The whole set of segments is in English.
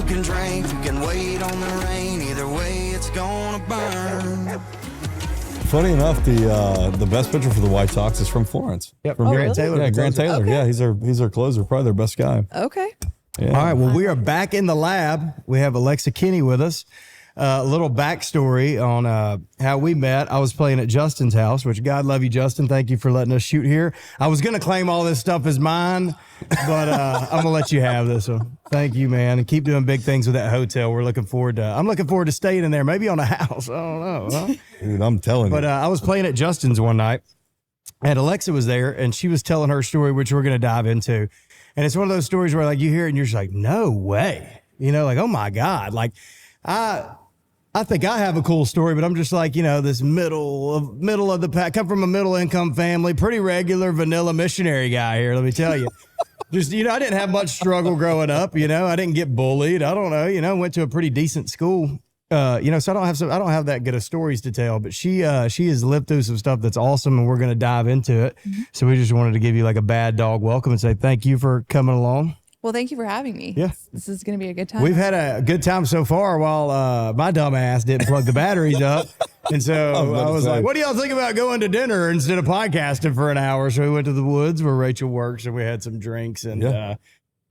can drink, we can wait on the rain. Either way, it's gonna burn. Funny enough, the best pitcher for the White Sox is from Florence. Yep, from Grant Taylor. Yeah, Grant Taylor. Okay. Yeah, he's our closer, probably their best guy. Okay. Yeah. All right, well, we are back in the lab. We have Alexa Kinney with us. A little backstory on how we met. I was playing at Justin's house, which God love you, Justin. Thank you for letting us shoot here. I was going to claim all this stuff as mine, but I'm going to let you have this one. Thank you, man. And keep doing big things with that hotel. I'm looking forward to staying in there, maybe on a house. I don't know. Huh? Dude, I'm telling you. But I was playing at Justin's one night, and Alexa was there, and she was telling her story, which we're going to dive into. And it's one of those stories where like you hear it and you're just like, no way. You know, like, oh my God. Like I think I have a cool story, but I'm just like, you know, this middle of the pack, come from a middle income family, pretty regular vanilla missionary guy here. Let me tell you, just, you know, I didn't have much struggle growing up. You know, I didn't get bullied. I don't know, you know, went to a pretty decent school. You know, so I don't have that good of stories to tell, but she has lived through some stuff that's awesome, and we're going to dive into it. Mm-hmm. So we just wanted to give you like a bad dog welcome and say thank you for coming along. Well, thank you for having me. Yeah. This is going to be a good time. We've had a good time so far while my dumb ass didn't plug the batteries up. And so I was like, what do y'all think about going to dinner instead of podcasting for an hour? So we went to the woods where Rachel works, and we had some drinks. And I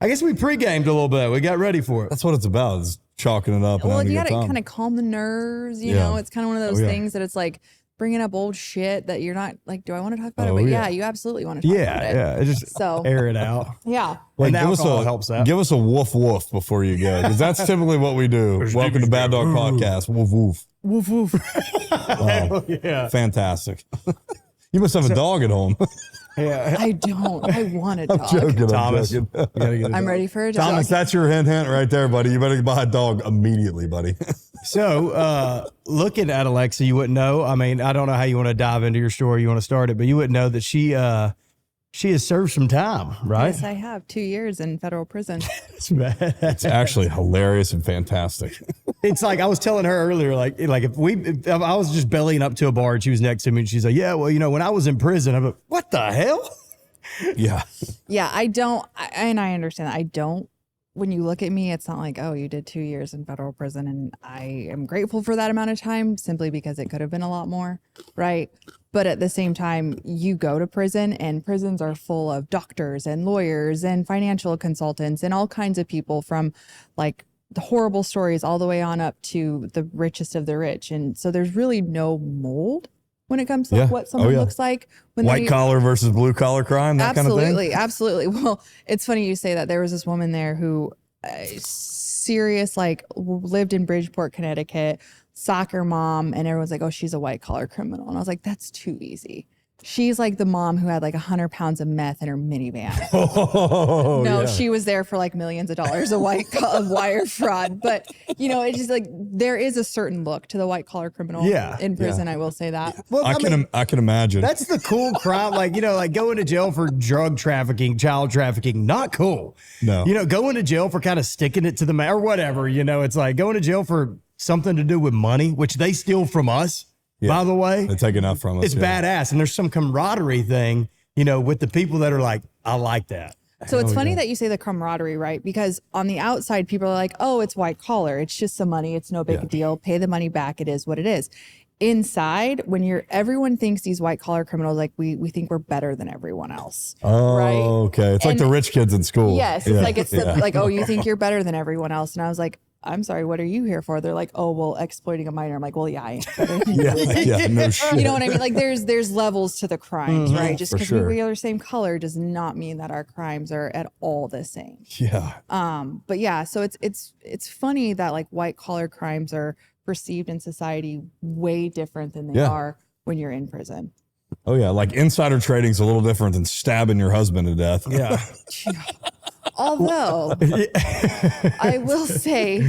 guess we pre-gamed a little bit. We got ready for it. That's what it's about, is chalking it up. Well, and you got to kind of calm the nerves. You know, it's kind of one of those things that it's like bringing up old shit that you're not like, do I want to talk about it? But yeah, you absolutely want to talk about it. Yeah, just air it out. Yeah. Like, and alcohol helps that. Give us a woof woof before you go, because that's typically what we do. Welcome to Bad Dog Podcast. Woof woof. Woof woof. Wow. Yeah. Fantastic. You must have a dog at home. Yeah. I don't. I want a dog. I'm joking. Thomas. I'm joking. I'm ready for a dog. Thomas, that's your hint right there, buddy. You better buy a dog immediately, buddy. So, looking at Alexa, you wouldn't know. I mean, I don't know how you want to dive into your story. You want to start it, but you wouldn't know that she has served some time, right? Yes, I have 2 years in federal prison. It's actually hilarious and fantastic. It's like I was telling her earlier, like if I was just bellying up to a bar and she was next to me and she's like, yeah, well, you know, when I was in prison, I'm like, what the hell? Yeah. Yeah, I understand that. I don't. When you look at me, it's not like, oh, you did 2 years in federal prison, and I am grateful for that amount of time simply because it could have been a lot more, right? But at the same time, you go to prison, and prisons are full of doctors and lawyers and financial consultants and all kinds of people, from like the horrible stories all the way on up to the richest of the rich. And so there's really no mold when it comes to like what someone looks like. When white collar versus blue collar crime, that kind of thing? Absolutely. Well, it's funny you say that. There was this woman there who, serious, like lived in Bridgeport, Connecticut, soccer mom, and everyone's like, oh, she's a white collar criminal. And I was like, that's too easy. She's like the mom who had like 100 pounds of meth in her minivan. She was there for like millions of dollars of wire fraud. But, you know, it's just like there is a certain look to the white collar criminal in prison. I will say that. Well, I can imagine. That's the cool crime. Like, you know, like going to jail for drug trafficking, child trafficking, not cool. No. You know, going to jail for kind of sticking it to the man or whatever, you know, it's like going to jail for something to do with money, which they steal from us. Yeah. By the way, they take enough from us. It's badass. And there's some camaraderie thing, you know, with the people that are like, I like that. So it's funny that you say the camaraderie, right? Because on the outside, people are like, oh, it's white collar. It's just some money. It's no big deal. Pay the money back. It is what it is. Inside, when everyone thinks these white collar criminals, like we think we're better than everyone else. Oh, right? Okay. It's like the rich kids in school. Yes. It's like, oh, you think you're better than everyone else. And I was like, I'm sorry, what are you here for? They're like, oh, well, exploiting a minor. I'm like, well, yeah, I am. No shit. You know what I mean? Like there's levels to the crimes, right? Just because we are the same color does not mean that our crimes are at all the same. Yeah. But yeah, so it's funny that like white collar crimes are perceived in society way different than they are when you're in prison. Oh yeah, like insider trading is a little different than stabbing your husband to death. Yeah. Although I will say,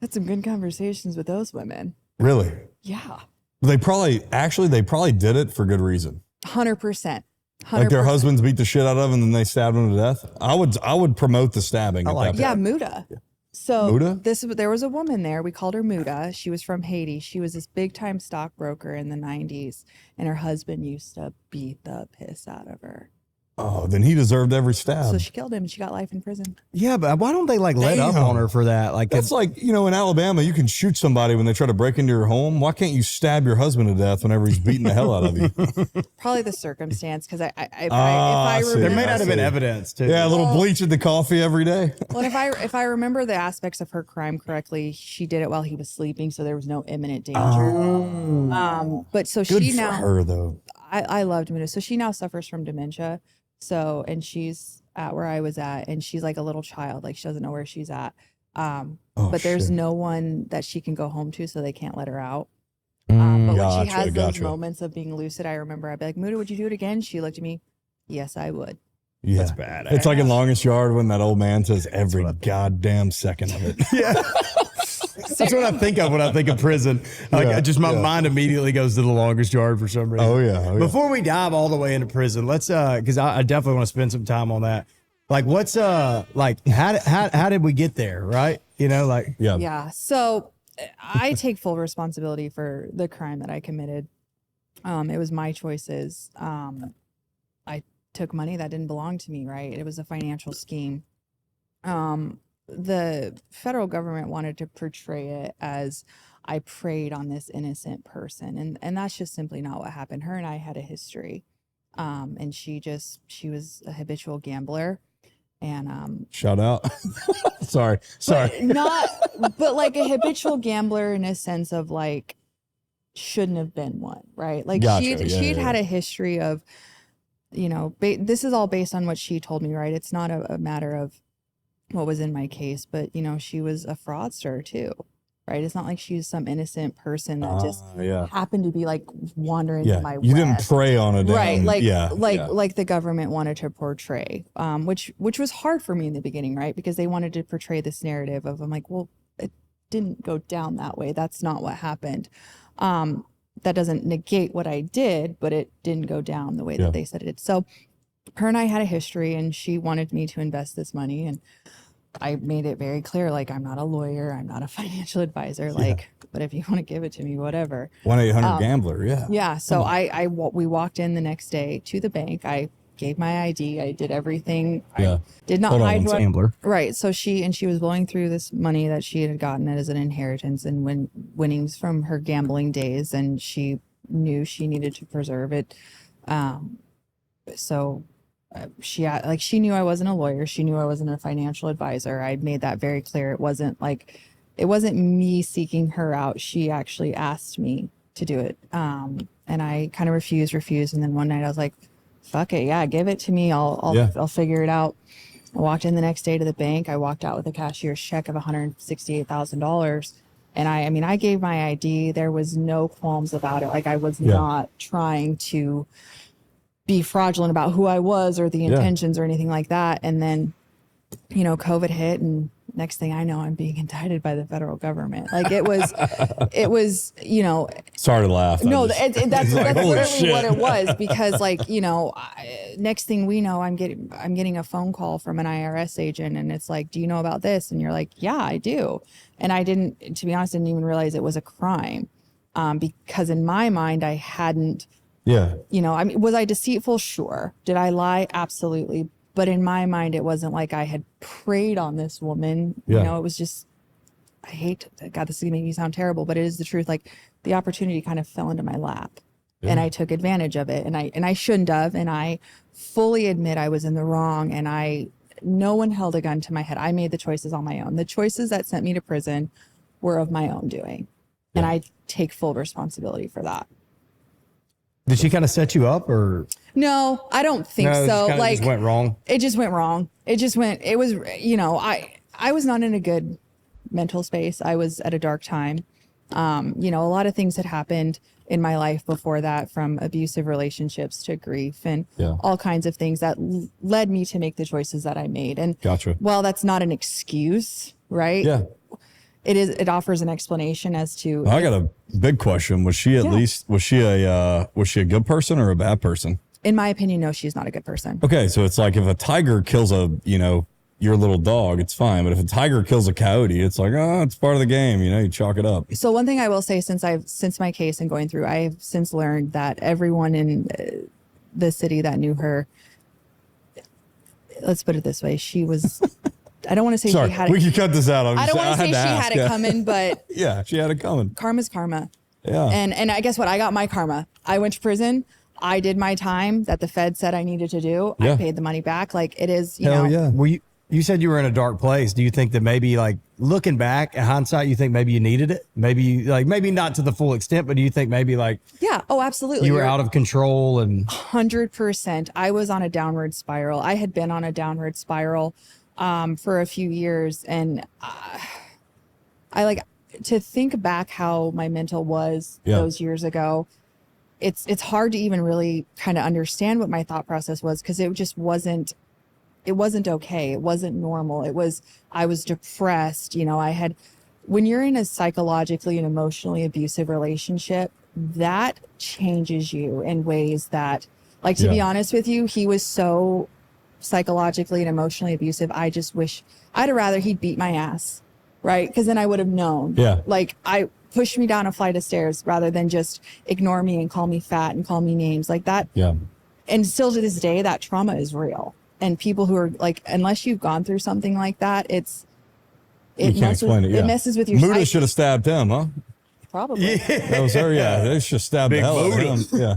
had some good conversations with those women. Really? Yeah. They probably did it for good reason. 100%. Like their husbands beat the shit out of them and then they stabbed them to death. I would promote the stabbing. Muda. So Muda? There was a woman there. We called her Muda. She was from Haiti. She was this big time stockbroker in the 90s, and her husband used to beat the piss out of her. Oh, then he deserved every stab. So she killed him and she got life in prison. Yeah, but why don't they like let up on her for that? Like That's like, in Alabama, you can shoot somebody when they try to break into your home. Why can't you stab your husband to death whenever he's beating the hell out of you? Probably the circumstance, because if I see. remember, there may not have been evidence too. Yeah, a little bleach in the coffee every day. well, if I remember the aspects of her crime correctly, she did it while he was sleeping, so there was no imminent danger. But so Good she for now, her, though. I loved Muda. So she now suffers from dementia. So, and she's at where I was at, and she's like a little child, like she doesn't know where she's at. But there's no one that she can go home to, so they can't let her out. But when she has those moments of being lucid, I remember I'd be like, Muda, would you do it again? She looked at me. Yes, I would. Yeah. That's bad. It's like in Longest Yard when that old man says every goddamn second of it. Yeah. That's what I think of when I think of prison. Like, my mind immediately goes to The Longest Yard for some reason. Oh, yeah. Before we dive all the way into prison, let's because I definitely want to spend some time on that. Like, what's like how did we get there? Right? Yeah. So I take full responsibility for the crime that I committed. It was my choices. I took money that didn't belong to me. Right? It was a financial scheme. The federal government wanted to portray it as I preyed on this innocent person. And that's just simply not what happened. Her and I had a history. And she was a habitual gambler. And shout out. sorry. But like a habitual gambler in a sense of like shouldn't have been one, right? Like she'd had a history of, this is all based on what she told me, right? It's not a matter of what was in my case, but she was a fraudster too, right? It's not like she was some innocent person that just happened to be like wandering through my you didn't prey on it, right? Like the government wanted to portray, which was hard for me in the beginning, right? Because they wanted to portray this narrative of, I'm like, well, it didn't go down that way. That's not what happened. That doesn't negate what I did, but it didn't go down the way that they said it did. So her and I had a history, and she wanted me to invest this money, and I made it very clear, like, I'm not a lawyer, I'm not a financial advisor, like, but if you want to give it to me, whatever. 1-800-GAMBLER, Yeah. So we walked in the next day to the bank. I gave my ID. I did everything. I did not hide who gambler. Right. So she was blowing through this money that she had gotten as an inheritance and winnings from her gambling days, and she knew she needed to preserve it. So she knew I wasn't a lawyer. She knew I wasn't a financial advisor. I made that very clear. It wasn't me seeking her out. She actually asked me to do it. And I kind of refused. And then one night I was like, fuck it. Yeah, give it to me. I'll figure it out. I walked in the next day to the bank. I walked out with a cashier's check of $168,000. And I gave my ID. There was no qualms about it. Like, I was not trying to be fraudulent about who I was or the intentions or anything like that. And then, COVID hit, and next thing I know, I'm being indicted by the federal government. Like, it was, sorry to laugh. No, that's literally shit. what it was, because next thing we know, I'm getting a phone call from an IRS agent, and it's like, do you know about this? And you're like, yeah, I do. And to be honest, didn't even realize it was a crime. Because in my mind, I hadn't, was I deceitful? Sure. Did I lie? Absolutely. But in my mind, it wasn't like I had preyed on this woman. It was just, God, this is gonna make me sound terrible, but it is the truth. Like, the opportunity kind of fell into my lap, and I took advantage of it, and I shouldn't have. And I fully admit I was in the wrong, and no one held a gun to my head. I made the choices on my own. The choices that sent me to prison were of my own doing, and I take full responsibility for that. Did she kind of set you up, or? No, I don't think so. It just went wrong. It just went wrong. It was, I was not in a good mental space. I was at a dark time. A lot of things had happened in my life before that, from abusive relationships to grief and all kinds of things that led me to make the choices that I made. And while that's not an excuse, right? Yeah. It offers an explanation as to. I got a big question. Was she was she a good person or a bad person? In my opinion, no, she's not a good person. Okay, so it's like if a tiger kills your little dog, it's fine. But if a tiger kills a coyote, it's like, oh, it's part of the game. You chalk it up. So one thing I will say, since my case and going through, I've since learned that everyone in the city that knew her let's put it this way. She was, I don't want to say Sorry, she had we it. can cut this out. I don't want to say she ask, had it coming, but yeah, she had it coming. karma's karma. Yeah. And I guess what? I got my karma. I went to prison. I did my time that the Fed said I needed to do. Yeah. I paid the money back. Like it is, you Hell know. yeah. Well, you said you were in a dark place. Do you think that maybe like looking back in hindsight, you think maybe you needed it? Maybe maybe not to the full extent, but do you think maybe like Yeah. Oh, absolutely. you were out of control and 100%. I was on a downward spiral. I had been on a downward spiral for a few years. And I like to think back how my mental was those years ago. It's hard to even really kind of understand what my thought process was because it just wasn't okay. It wasn't normal. I was depressed. You know, when you're in a psychologically and emotionally abusive relationship, that changes you in ways that, like, to be honest with you, he was so psychologically and emotionally abusive. I just wish I'd rather he'd beat my ass. Right. Because then I would have known. Yeah. Like I pushed me down a flight of stairs rather than just ignore me and call me fat and call me names like that. Yeah. And still to this day, that trauma is real. And people who are like, unless you've gone through something like that, You can't explain it. Yeah. It messes with your Muda psyche. should have stabbed him, huh? Probably. That was her. Yeah. They should have stabbed the hell out of him. Yeah.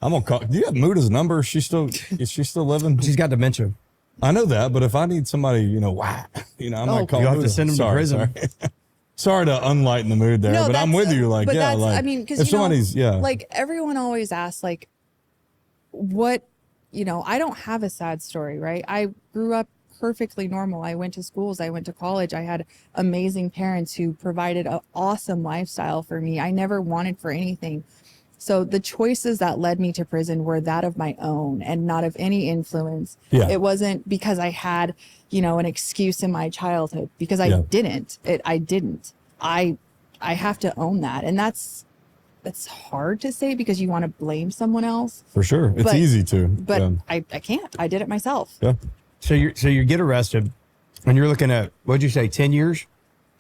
I'm gonna call. Do you have Muda's number? Is she still living? she's got dementia. I know that, but if I need somebody, I might call. You'll have to Muda. send him to Sorry, prison. Sorry. Sorry to unlighten the mood there, but I'm with you. Like, but yeah, that's, like, I mean, because if somebody's, like everyone always asks, like, what, I don't have a sad story, right? I grew up perfectly normal. I went to schools, I went to college. I had amazing parents who provided an awesome lifestyle for me. I never wanted for anything. So the choices that led me to prison were that of my own and not of any influence. Yeah. It wasn't because I had, an excuse in my childhood, because I didn't. I didn't. I have to own that. And that's hard to say because you want to blame someone else. for sure, it's easy to. But yeah. I can't. I did it myself. Yeah. So you get arrested and you're looking at, what'd you say, 10 years?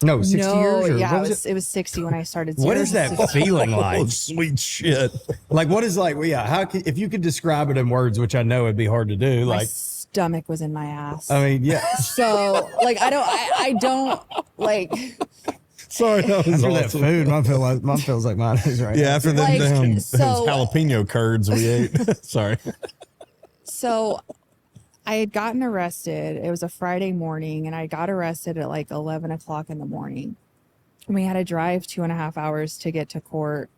No, 60 years? Or Yeah, what was it was 60 when I started. What is that feeling Oh, like? sweet shit. Like, what is like, if you could describe it in words, which I know it'd be hard to do, My like, stomach was in my ass. I mean, yeah. So like, I don't like, Sorry, that was After that awesome. food, mine feels like mine is right Yeah, now. after them Like, damn those so- jalapeno curds we ate. Sorry. so I had gotten arrested. It was a Friday morning and I got arrested at like 11 o'clock in the morning. We had to drive 2.5 hours to get to court.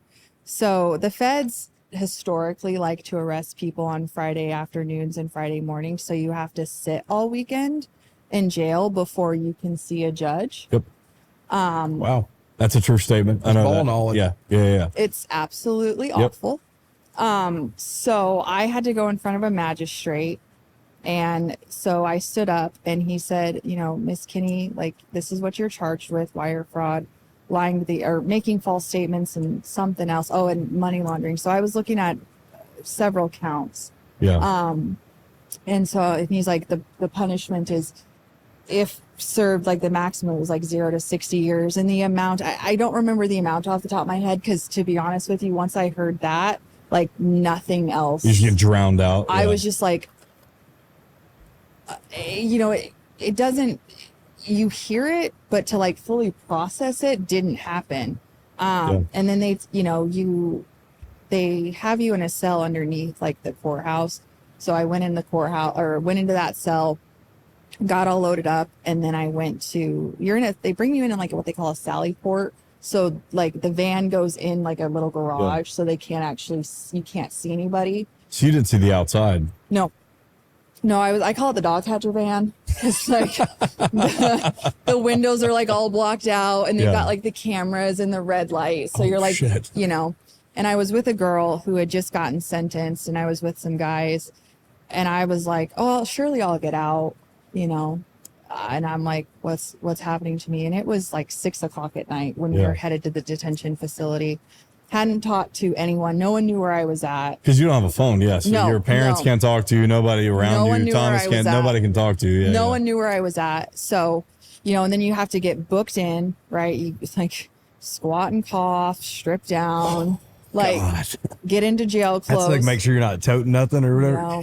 So the feds historically like to arrest people on Friday afternoons and Friday mornings. So you have to sit all weekend in jail before you can see a judge. Yep. Wow. That's a true statement. I know ball that. knowledge. Yeah. It's absolutely awful. So I had to go in front of a magistrate. And so I stood up and he said, Miss Kinney, like, this is what you're charged with: wire fraud, lying to or making false statements, and something else. Oh, and money laundering. So I was looking at several counts. Yeah. And so he's like, the punishment is, if served, like the maximum was like 0 to 60 years. And the amount, I don't remember the amount off the top of my head, because to be honest with you, once I heard that, like nothing else. You just get drowned out. I Yeah. was just like, it doesn't, you hear it, but to like fully process it didn't happen. And then they have you in a cell underneath like the courthouse. So I went in the courthouse, or went into that cell, got all loaded up. And then I went to, they bring you in like what they call a sally port. So like the van goes in like a little garage, so they can't you can't see anybody. So you didn't see the outside. No, I call it the dog catcher van. It's like the windows are like all blocked out, and they've got like the cameras and the red light. So you're like, shit. and I was with a girl who had just gotten sentenced, and I was with some guys, and I was like, oh, surely I'll get out, and I'm like, what's happening to me? And it was like 6 o'clock at night when we were headed to the detention facility. Hadn't talked to anyone. No one knew where I was at. Because you don't have a phone, yes. So your parents can't talk to you. Nobody around No one you. knew where Thomas I was can't. at. Nobody can talk to you. Yeah, No one knew where I was at. So, and then you have to get booked in, right? You like squat and cough, strip down, like God. get into jail clothes. That's like make sure you're not toting nothing or whatever.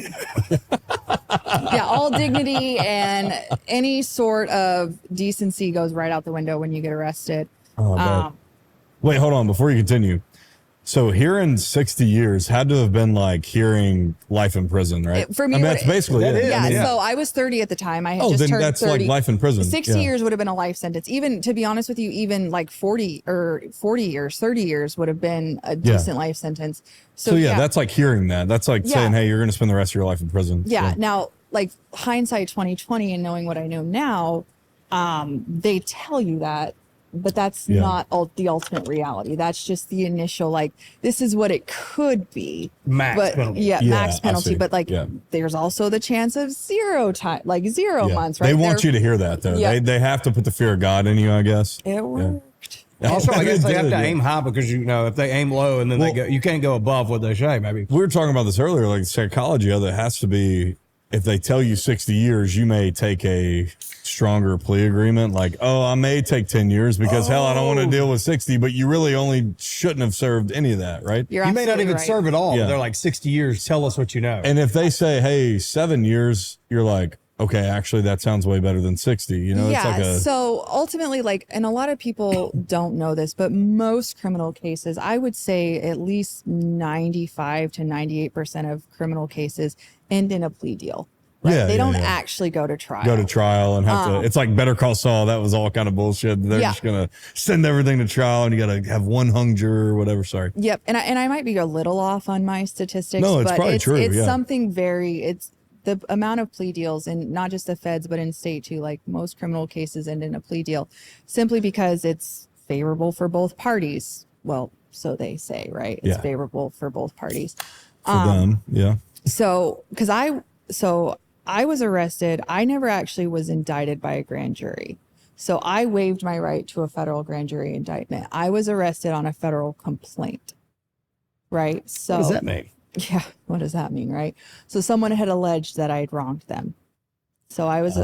Yeah, all dignity and any sort of decency goes right out the window when you get arrested. Wait, hold on. Before you continue. So hearing 60 years had to have been like hearing life in prison, right? For me, that's basically that it. is. Yeah, I mean, so I was 30 at the time. I had oh, just then turned that's 30. like life in prison. 60 years would have been a life sentence. Even, to be honest with you, even like 40 years, 30 years would have been a decent life sentence. So yeah, that's like hearing that. That's like saying, hey, you're going to spend the rest of your life in prison. Yeah. Now, like hindsight 2020 and knowing what I know now, they tell you that, but that's not the ultimate reality. That's just the initial, like, this is what it could be. Max penalty. Yeah, max penalty. But like, Yeah. there's also the chance of zero months, right? They want you to hear that, though. Yeah. They have to put the fear of God in you, I guess. It worked. Also, I guess they have did, to yeah. aim high because, you know, if they aim low and then they go, you can't go above what they say, maybe. We were talking about this earlier, like psychology, how there has to be, if they tell you 60 years, you may take a stronger plea agreement. Like, oh, I may take 10 years because hell, I don't want to deal with 60, but you really only shouldn't have served any of that, right? You're You may not absolutely even right. serve at all. Yeah. But they're like 60 years. Tell us what you know. And if they say, hey, 7 years, you're like, okay, actually that sounds way better than 60. You know, it's like a, so ultimately, like, and a lot of people don't know this, but most criminal cases, I would say at least 95 to 98% of criminal cases end in a plea deal. Right? Yeah, They yeah, don't yeah. actually go to trial. go to trial and have to, it's like Better Call Saul. That was all kind of bullshit. They're Yeah. just going to send everything to trial and you got to have one hung juror or whatever. Sorry. Yep. And I might be a little off on my statistics, No, it's but probably true, it's yeah. something it's the amount of plea deals, and not just the feds, but in state too. Like most criminal cases end in a plea deal simply because it's favorable for both parties. Well, so they say, right? It's Yeah. favorable for both parties. For them. Yeah. So, I was arrested. I never actually was indicted by a grand jury. So I waived my right to a federal grand jury indictment. I was arrested on a federal complaint. Right? So What does that mean? Yeah, what does that mean, right? So someone had alleged that I'd wronged them. So I was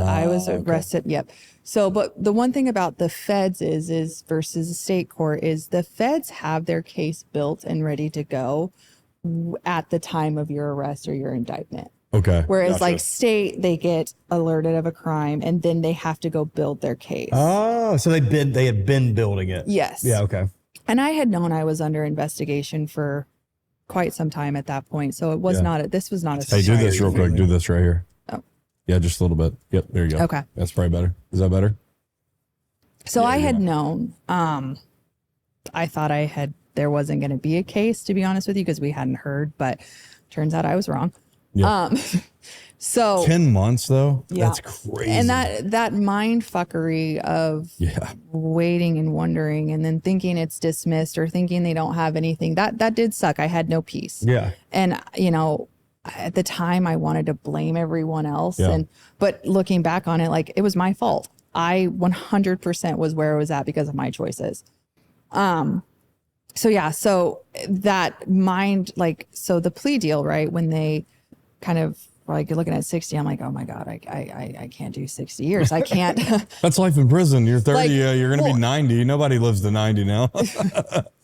arrested. Yep. So, but the one thing about the feds is versus the state court is the feds have their case built and ready to go at the time of your arrest or your indictment. Okay. Whereas Gotcha. like state, they get alerted of a crime and then they have to go build their case. Oh, so they had been building it. Yes. Yeah. Okay. And I had known I was under investigation for quite some time at that point. So it was this was not a Hey, do this surprise. real quick. Do this right here. Oh. Yeah, just a little bit. Yep, there you go. Okay. That's probably better. Is that better? So I had known, I thought there wasn't going to be a case, to be honest with you, because we hadn't heard, but turns out I was wrong. Yeah. So 10 months though? Yeah. That's crazy. and that mind fuckery of yeah. waiting and wondering and then thinking it's dismissed or thinking they don't have anything, that did suck. I had no peace. Yeah. And, you know, at the time I wanted to blame everyone else. Yeah. But looking back on it, like it was my fault. I 100% was where I was at because of my choices. So that mind, like, so the plea deal, right? When they kind of were like, you're looking at 60, I'm like, oh my God, I can't do 60 years. I can't. That's life in prison. You're 30, Like, you're going to be well- 90. Nobody lives to 90 now.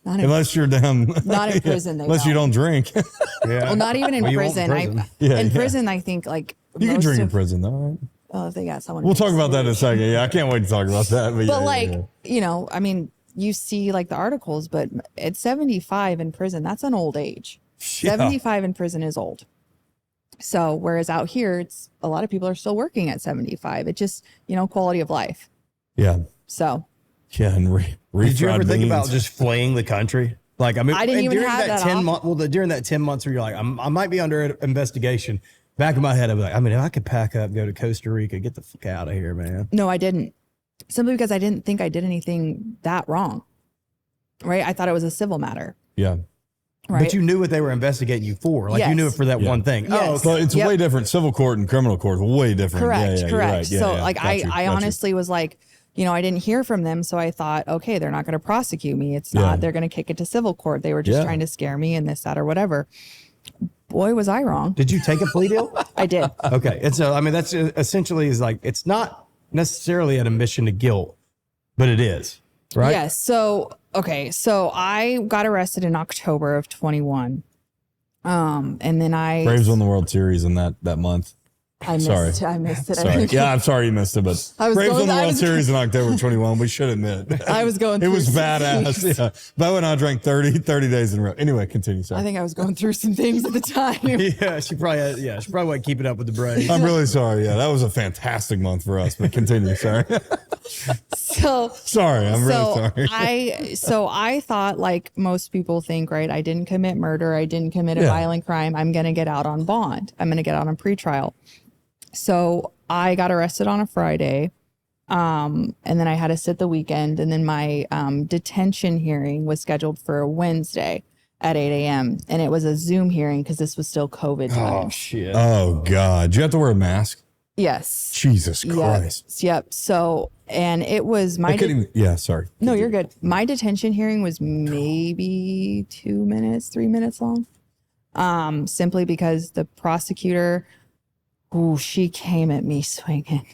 Not in, Unless you're damn. not in prison. They Unless you don't drink. Yeah. Well, not even in Well, you won't prison. In Yeah. prison, I think like You can most drink in of- prison though, right? Oh, if they got someone. We'll who's talk about that in a serious. second. Yeah, I can't wait to talk about that. But, But yeah, like, yeah. you know, I mean, you see like the articles, but at 75 in prison, that's an old age. Yeah. 75 in prison is old. So whereas out here, it's a lot of people are still working at 75. It just, you know, quality of life. Yeah. So Yeah. And Did you ever refried think beans. about just fleeing the country? Like, I mean, I didn't and even during have that 10 op- month, well, during that 10 months where you're like, I might be under investigation. Back in my head, I'm like, I mean, if I could pack up, go to Costa Rica, get the fuck out of here, man. no, I didn't. Simply because I didn't think I did anything that wrong. Right. I thought it was a civil matter. Yeah. Right. But you knew what they were investigating you for. Like, you knew it Yes. for that Yeah. one thing. Yes. Oh, okay. So it's Yep. way different. Civil court and criminal court is way different. Correct. Yeah, yeah, you're correct. right. Yeah, so yeah. like Got I you, got you. honestly was like, you know, I didn't hear from them. So I thought, okay, they're not going to prosecute me. It's Yeah. not, they're going to kick it to civil court. They were just Yeah. trying to scare me and this, that, or whatever. Boy, was I wrong. Did you take a plea deal? I did. Okay. And so, I mean, that's essentially is like, it's not necessarily an admission to guilt, but it is, right? Yes. So, okay. So I got arrested in October of 21. And then Braves won the World Series in that month. I missed Sorry. it. I missed it. Sorry. Yeah, I'm sorry you missed it, but I was Braves going- won the I World was- Series in October 21. We should admit. I was going It through was some badass. things. Yeah. Bo and I drank 30 days in a row. Anyway, continue. Sorry. I think I was going through some things at the time. Yeah, she probably wasn't keeping up with the Braves. I'm really sorry. Yeah, that was a fantastic month for us, but continue. Sorry. So Sorry. I'm really sorry. I thought, like most people think, right? I didn't commit murder. I didn't commit a Yeah. violent crime. I'm going to get out on bond. I'm going to get out on pretrial. So I got arrested on a Friday. And then I had to sit the weekend. And then my detention hearing was scheduled for a Wednesday at 8 a.m. And it was a Zoom hearing because this was still COVID time. Oh shit! Oh, God. Do you have to wear a mask? Yes. Jesus Christ. Yep. So, and it was my. I couldn't even, yeah, sorry. No, you're good. My detention hearing was maybe 2 minutes, 3 minutes long. Simply because the prosecutor, she came at me swinging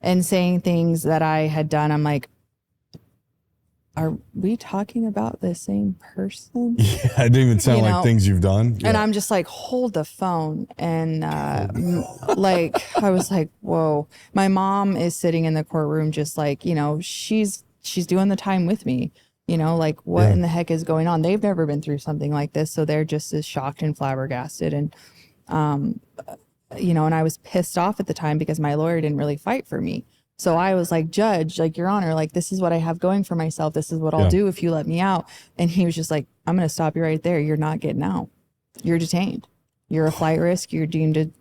and saying things that I had done. I'm like, are we talking about the same person? Yeah, it didn't even sound You like know, things you've done. And I'm just like, hold the phone. And like, I was like, whoa. My mom is sitting in the courtroom just like, she's doing the time with me. Like what in the heck is going on? They've never been through something like this. So they're just as shocked and flabbergasted. And, and I was pissed off at the time because my lawyer didn't really fight for me. So I was like, Judge, like, Your Honor, like, this is what I have going for myself. This is what I'll do if you let me out. And he was just like, I'm going to stop you right there. You're not getting out. You're detained. You're a flight risk. You're deemed he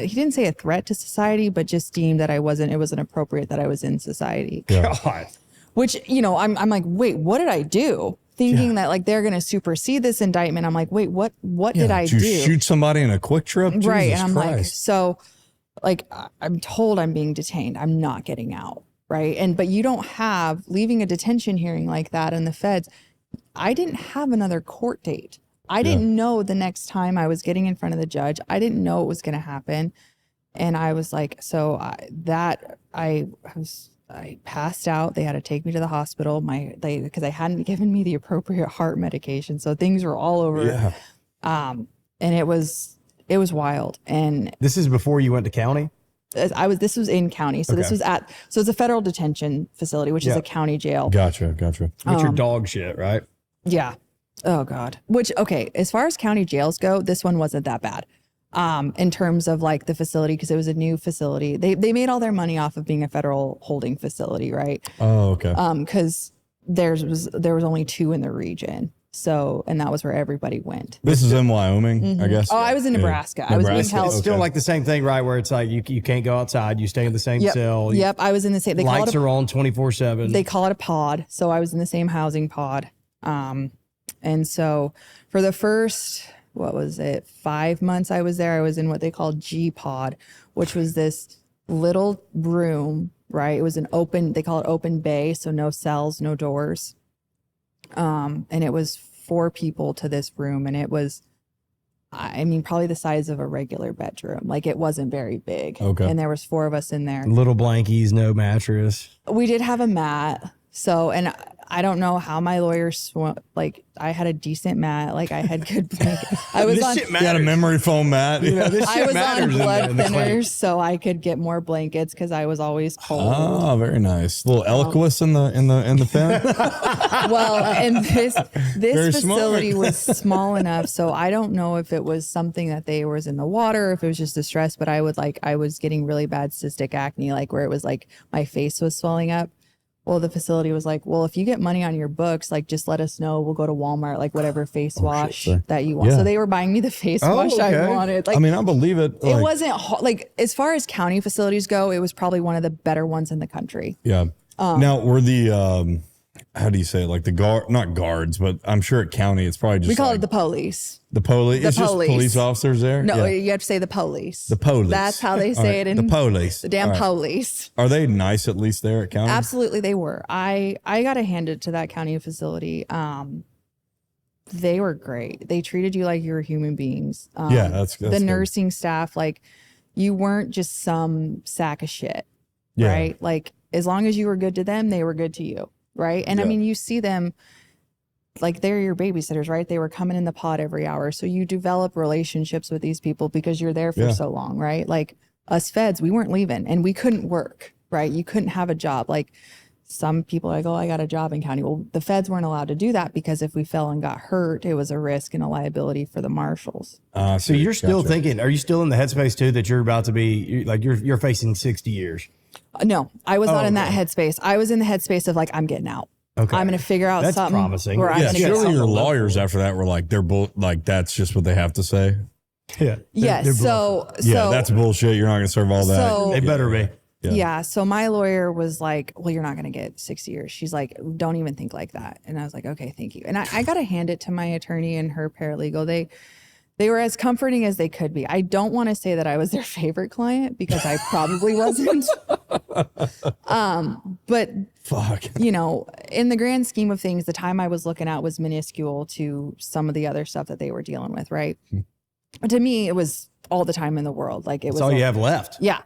didn't say a threat to society, but just deemed that it wasn't appropriate that I was in society. God. Which, I'm like, wait, what did I do? Thinking that like they're going to supersede this indictment. I'm like, wait, what did I do? Did you shoot somebody in a quick trip? Right. Jesus And I'm like, Christ. so like, I'm told I'm being detained. I'm not getting out. Right. But you don't have leaving a detention hearing like that in the feds. I didn't have another court date. I didn't know the next time I was getting in front of the judge. I didn't know it was going to happen. And I was like, I passed out. They had to take me to the hospital. Because they hadn't given me the appropriate heart medication. So things were all over. Yeah. And it was wild. And This is before you went to county? this was in county. So this was so it's a federal detention facility, which is a county jail. Gotcha. What's your dog shit, right? Yeah. Oh God. Which, okay. As far as county jails go, this one wasn't that bad. In terms of like the facility, because it was a new facility. They made all their money off of being a federal holding facility, right? Oh, okay. Because there was only 2 in the region. So, and that was where everybody went. This is in Wyoming, I guess. Oh, I was in Nebraska. I was being held. It's still like the same thing, right? Where it's like you can't go outside. You stay in the same cell. Yep. I was in the same. Lights are on 24/7. They call it a pod. So I was in the same housing pod. And so for the first, 5 months I was there, I was in what they call G pod, which was this little room, right? It was they call it open bay. So no cells, no doors. And it was 4 people to this room. And it was, probably the size of a regular bedroom. Like it wasn't very big. Okay. And there was 4 of us in there. Little blankies, no mattress. We did have a mat. So, and I don't know how my lawyer I had a decent mat. Like I had good blankets. I was on. You got a memory foam mat. Yeah. I was on blood in the claim. thinners, so I could get more blankets because I was always cold. Oh, very nice. A little Eliquis in the pen. Well, and this Very facility smart. was small enough, so I don't know if it was something that they was in the water, or if it was just the stress. But I was getting really bad cystic acne, like where it was like my face was swelling up. Well, the facility was like, well, if you get money on your books, like just let us know. We'll go to Walmart, like whatever face wash that you want. Yeah. So they were buying me the face wash I wanted. Like, I believe it. it wasn't like as far as county facilities go, it was probably one of the better ones in the country. Yeah. Now, were the how do you say it? Like the not guards, but I'm sure at county it's probably just We call it the police. the police. It's just police officers there. No, Yeah. you have to say the police. The police. That's how they All say right, it in the police. The damn All right. police. Are they nice at least there at county? Absolutely, they were. I got to hand it to that county facility. They were great. They treated you like you were human beings. Yeah, that's the good. nursing staff. Like you weren't just some sack of shit, Yeah. right? Like as long as you were good to them, they were good to you, right? And Yeah. you see them like they're your babysitters, right? They were coming in the pod every hour. So you develop relationships with these people because you're there for so long, right? Like us feds, we weren't leaving and we couldn't work, right? You couldn't have a job. Like some people are like, oh, I got a job in county. Well, the feds weren't allowed to do that because if we fell and got hurt, it was a risk and a liability for the marshals. So you're still thinking, are you still in the headspace too that you're about to be like you're facing 60 years? No, I was not in that headspace. I was in the headspace of like, I'm getting out. Okay. I'm going to figure out That's something. promising. Where I'm Yeah, gonna get surely something. your lawyers after that were like, they're like, that's just what they have to say. Yeah. Yes. So That's bullshit. You're not going to serve all that. So- They better be. Yeah. So my lawyer was like, well, you're not going to get 6 years. She's like, don't even think like that. And I was like, okay, thank you. And I got to hand it to my attorney and her paralegal. They were as comforting as they could be. I don't want to say that I was their favorite client because I probably wasn't. But Fuck. you know, in the grand scheme of things, the time I was looking at was minuscule to some of the other stuff that they were dealing with. Right. But to me, it was all the time in the world. Like it was That's all you have left. Yeah.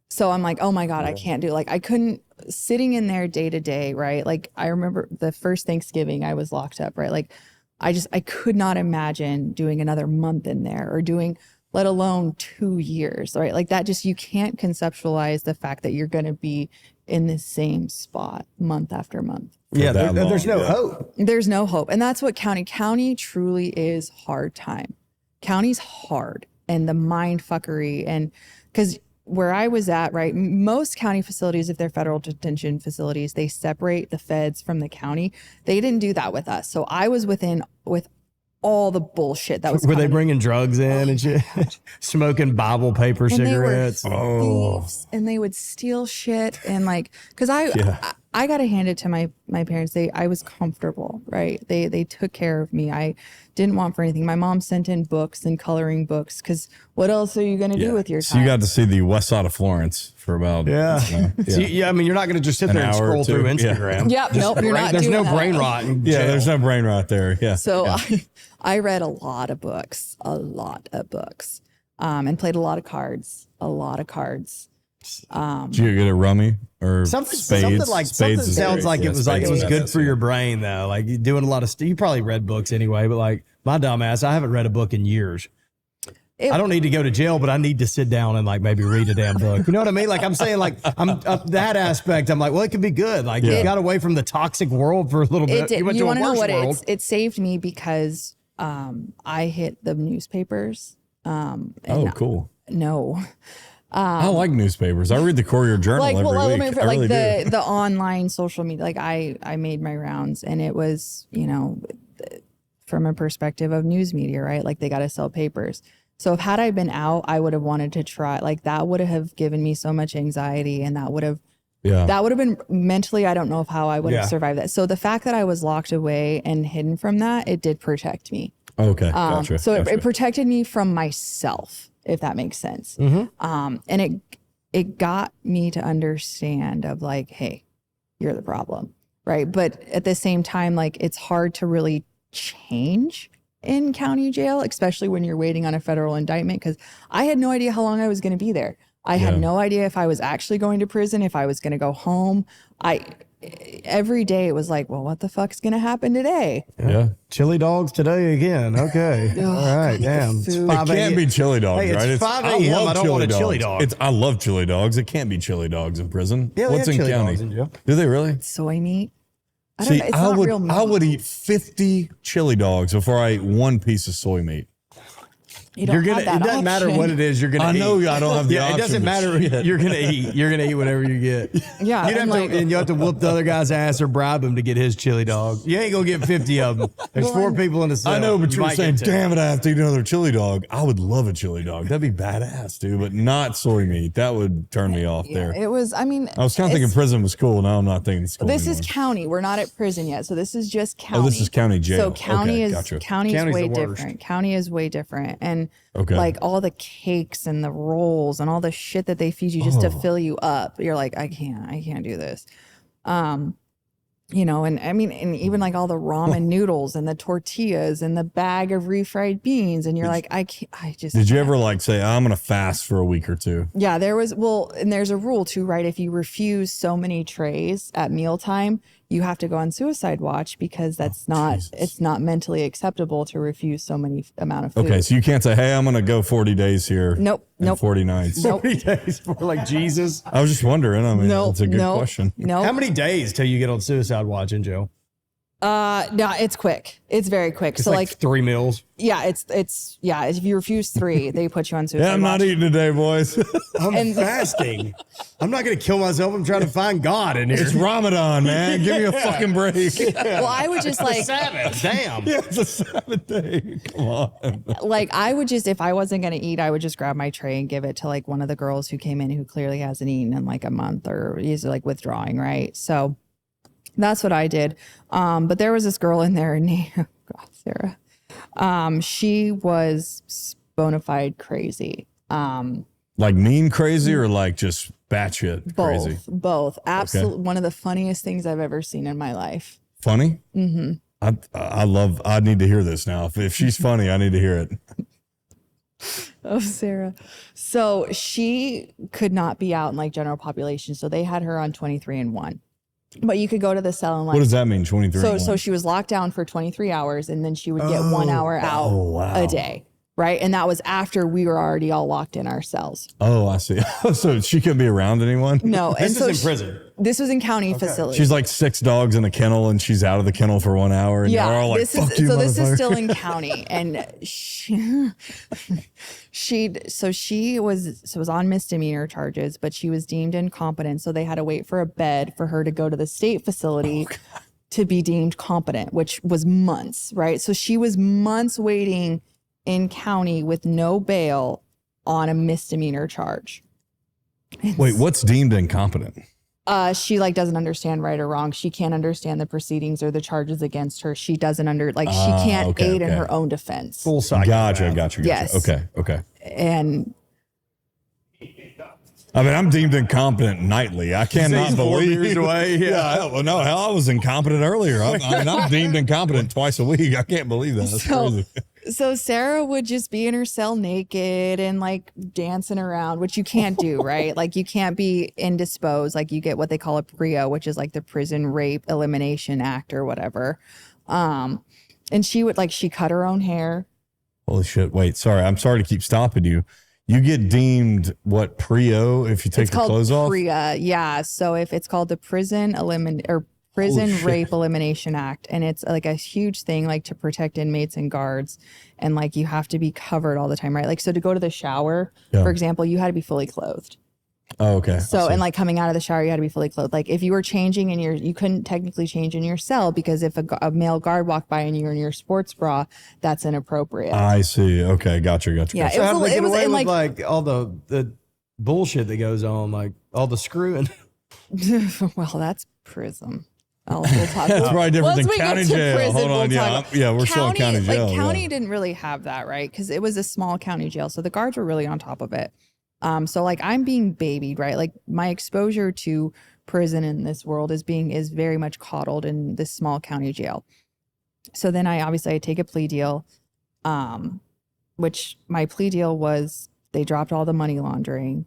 So I'm like, oh my God, I can't do it. Like I couldn't sitting in there day to day, right? Like I remember the first Thanksgiving I was locked up, right? Like I could not imagine doing another month in there or doing, let alone 2 years, right? Like that just, you can't conceptualize the fact that you're going to be in the same spot month after month. Yeah. that There's long, no hope. There's no hope. And that's what county truly is hard time. County's hard and the mind fuckery. And because where I was at, right, most county facilities, if they're federal detention facilities, they separate the feds from the county. They didn't do that with us. So I was with all the bullshit that was Were they coming. bringing drugs in and shit? Smoking Bible paper And they cigarettes? were thieves, and they would steal shit. And like, because I got to hand it to my parents. I was comfortable, right? They took care of me. I didn't want for anything. My mom sent in books and coloring books because what else are you going to do with your time? So you got to see the west side of Florence for about Yeah. I mean, you're not going to just sit there and hour or scroll through two. Yeah. Instagram. Yep, nope, you're not There's doing no that. brain rot. In Yeah, jail. there's no brain rot there. Yeah. So I read a lot of books, and played a lot of cards. Did you get a rummy or Something spades? like Spades is sounds great. like Yeah, it was like it was spades good is for your brain though. Like you doing a lot of you probably read books anyway, but like my dumb ass, I haven't read a book in years. I don't need to go to jail, but I need to sit down and like maybe read a damn book. You know what I mean? Like I'm saying, like I'm that aspect. I'm like, well, it could be good. Like you got away from the toxic world for a little bit. It did. You went You to a want to know worse what world. it saved me because I hit the newspapers. And cool. No. I like newspapers. I read the Courier Journal every week. I really do. the online social media. Like I made my rounds, and it was, you know, from a perspective of news media, right? Like they got to sell papers. So if had I been out, I would have wanted to try. Like that would have given me so much anxiety, and that would have been mentally. I don't know how I would have survived that. So the fact that I was locked away and hidden from that, it did protect me. Okay, gotcha. So it protected me from myself, if that makes sense. And it got me to understand of like, hey, you're the problem, right? But at the same time, like it's hard to really change in county jail, especially when you're waiting on a federal indictment, because I had no idea how long I was going to be there. I had no idea if I was actually going to prison, if I was going to go home. Every day it was like, well, what the fuck's going to happen today? Yeah. Chili dogs today again. Okay. All right. Damn. It's It 5 can't be chili dogs, Hey, right? it's 5 a.m. I don't want a chili dog. I love chili dogs. It can't be chili dogs in prison. Yeah, they What's have in chili county? dogs in jail. Do they really? Soy meat. I don't See, know. It's not real meat. I would eat 50 chili dogs before I ate one piece of soy meat. You don't have that it doesn't matter option. what it is. You're gonna. I eat. know I don't have the Yeah, option. it doesn't but matter. shit. You're gonna eat. You're gonna eat whatever you get. Yeah, You'd have and you have to whoop the other guy's ass or bribe him to get his chili dog. You ain't gonna get 50 of them. There's 4 people in the cell. I know, but you were might saying, get 10. damn it, I have to eat another chili dog. I would love a chili dog. That'd be badass, dude, but not soy meat. That would turn me off there. It was, I mean, I was kind of thinking prison was cool. Now I'm not thinking it's cool this anymore. is county. We're not at prison yet. So this is just county. Oh, this is county jail. So county Okay, is gotcha. county is County's way the worst. different. County is way different. And Okay. like all the cakes and the rolls and all the shit that they feed you just to fill you up. You're like, I can't do this. You know, and I mean, and even like all the ramen noodles and the tortillas and the bag of refried beans. And you're like, I just. Did you ever like say, I'm going to fast for a week or two? Yeah, there was, well, and there's a rule too, right? If you refuse so many trays at mealtime, you have to go on suicide watch because that's not, Jesus. it's not mentally acceptable to refuse so many amount of food. Okay, so you can't say, hey, I'm going to go 40 days here. Nope. and Nope. 40 nights. Nope. 40 days for like Jesus. I was just wondering. I mean, Nope. that's a good Nope. question. No. How many days till you get on suicide watch in jail? No, it's quick. It's very quick. It's So like 3 meals. yeah, it's yeah. If you refuse 3, they put you on suicide Yeah, I'm not watch. eating today, boys. I'm fasting. I'm not going to kill myself. I'm trying to find God in here. It's Ramadan, man. Give me a fucking break. Well, I would just like Sabbath. Damn. Yeah, it's a Sabbath day. Come on. like I would just, if I wasn't going to eat, I would just grab my tray and give it to like one of the girls who came in who clearly hasn't eaten in like a month or is like withdrawing, right? So that's what I did. But there was this girl in there named God, Sarah. She was bona fide crazy. Like mean crazy or like just batshit Both, crazy? both. Absolutely. One of the funniest things I've ever seen in my life. Funny? Mm-hmm. I need to hear this now. If she's funny, I need to hear it. Oh, Sarah. So she could not be out in like general population. So they had her on 23-1. But you could go to the cell and like. What does that mean, 23? So she was locked down for 23 hours and then she would get 1 hour out a day. Right. And that was after we were already all locked in our cells. Oh, I see. So she couldn't be around anyone? No. This and is so in prison. This was in county facility. She's like 6 dogs in a kennel and she's out of the kennel for 1 hour. And yeah. you're all like, This fuck is, you, so this is motherfucker. still in county. And she was on misdemeanor charges, but she was deemed incompetent. So they had to wait for a bed for her to go to the state facility to be deemed competent, which was months, right? So she was months waiting in county with no bail on a misdemeanor charge. Wait, what's deemed incompetent? She like doesn't understand right or wrong. She can't understand the proceedings or the charges against her. She doesn't she can't aid in her own defense. Full cycle. Gotcha. Yes. Okay. And I mean, I'm deemed incompetent nightly. I cannot He's 4 believe. beers away. Well, no, hell, I was incompetent earlier. I'm deemed incompetent twice a week. I can't believe that. That's crazy. So Sarah would just be in her cell naked and like dancing around, which you can't do, right? Like you can't be indisposed. Like you get what they call a PREO, which is like the Prison Rape Elimination Act or whatever. And she would she cut her own hair. Holy shit. Wait, sorry. I'm sorry to keep stopping you. You get deemed what, PREO if you take the clothes off? PREA, yeah. So if it's called the Prison Rape Elimination Act, and it's like a huge thing like to protect inmates and guards, and like you have to be covered all the time, right? Like so to go to the shower, for example, you had to be fully clothed. Oh, okay. So and like coming out of the shower, you had to be fully clothed. Like if you were changing you couldn't technically change in your cell because if a male guard walked by and you were in your sports bra, that's inappropriate. I see. Okay, gotcha. Yeah, So how do they it get was away in with like all the bullshit that goes on, like all the screwing? well, that's prison. We'll talk That's probably different Once than we get county to jail. prison, Hold on. we'll Yeah, talk- we're still in county jail. Like county yeah. didn't really have that, right? Because it was a small county jail, so the guards were really on top of it. So like I'm being babied, right? Like my exposure to prison in this world is very much coddled in this small county jail. So then I take a plea deal, which my plea deal was they dropped all the money laundering.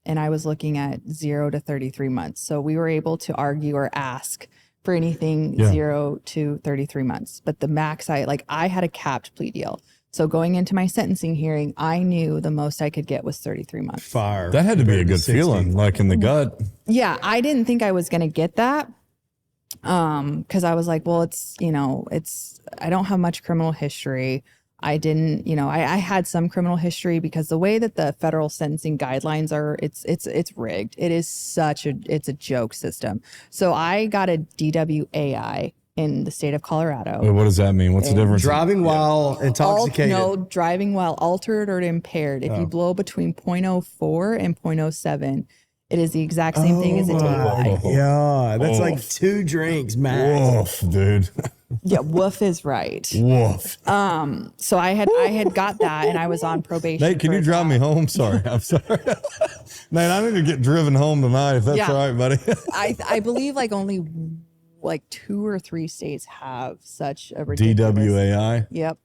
And I was looking at 0 to 33 months. So we were able to argue or ask for anything 0 to 33 months. But the max I had a capped plea deal. So going into my sentencing hearing, I knew the most I could get was 33 months. Fire. That had to be a compared good 60. feeling, like in the gut. Yeah, I didn't think I was going to get that. Because I was like, well, I don't have much criminal history. I didn't, I had some criminal history because the way that the federal sentencing guidelines are, it's rigged. It is it's a joke system. So I got a DWAI in the state of Colorado. Wait, what does that mean? What's the difference? Driving while intoxicated. Driving while altered or impaired. If you blow between 0.04 and 0.07, it is the exact same thing as a DUI. Yeah, that's like 2 drinks max. Woof, dude. Yeah, woof is right. Woof. So I had got that, and I was on probation. Nate, can you drive me home? Sorry. I'm sorry. Nate, I need to get driven home tonight if that's all right, buddy. I believe only 2 or 3 states have such a ridiculous. DWAI? Yep.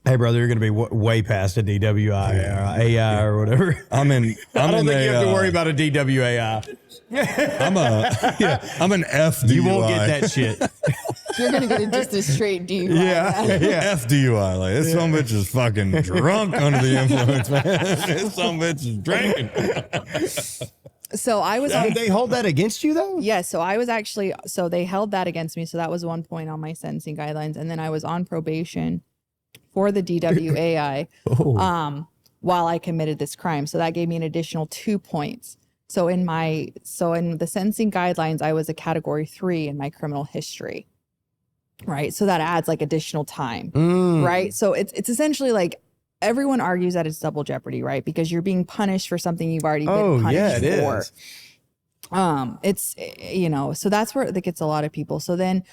Hey, brother, you're going to be way past a DWI or AI or whatever. I don't think you have to worry about a DWAI. I'm an FDUI. You won't get that shit. You're gonna get just a straight DUI. FDUI. Like this some bitch is fucking drunk under the influence, man. This some bitch is drinking. So I was Did they hold that against you though? Yes. So I was actually, so they held that against me. So that was 1 point on my sentencing guidelines. And then I was on probation for the DWAI while I committed this crime. So that gave me an additional 2 points. So in the sentencing guidelines, I was a category 3 in my criminal history. Right. So that adds like additional time. Right. So it's essentially like everyone argues that it's double jeopardy, right? Because you're being punished for something you've already been punished for. Is. It's, so that's where it gets a lot of people. So then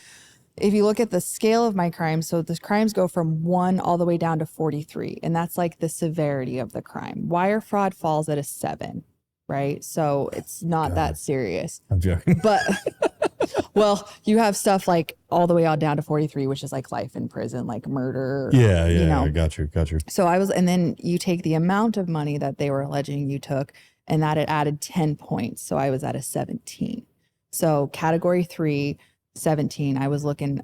if you look at the scale of my crimes, so the crimes go from 1 all the way down to 43. And that's like the severity of the crime. Wire fraud falls at a 7, right? So it's not that serious. I'm joking. But, well, you have stuff like all the way on down to 43, which is like life in prison, like murder. Yeah. I got you. So and then you take the amount of money that they were alleging you took, and that it added 10 points. So I was at a 17. So category 3, 17, I was looking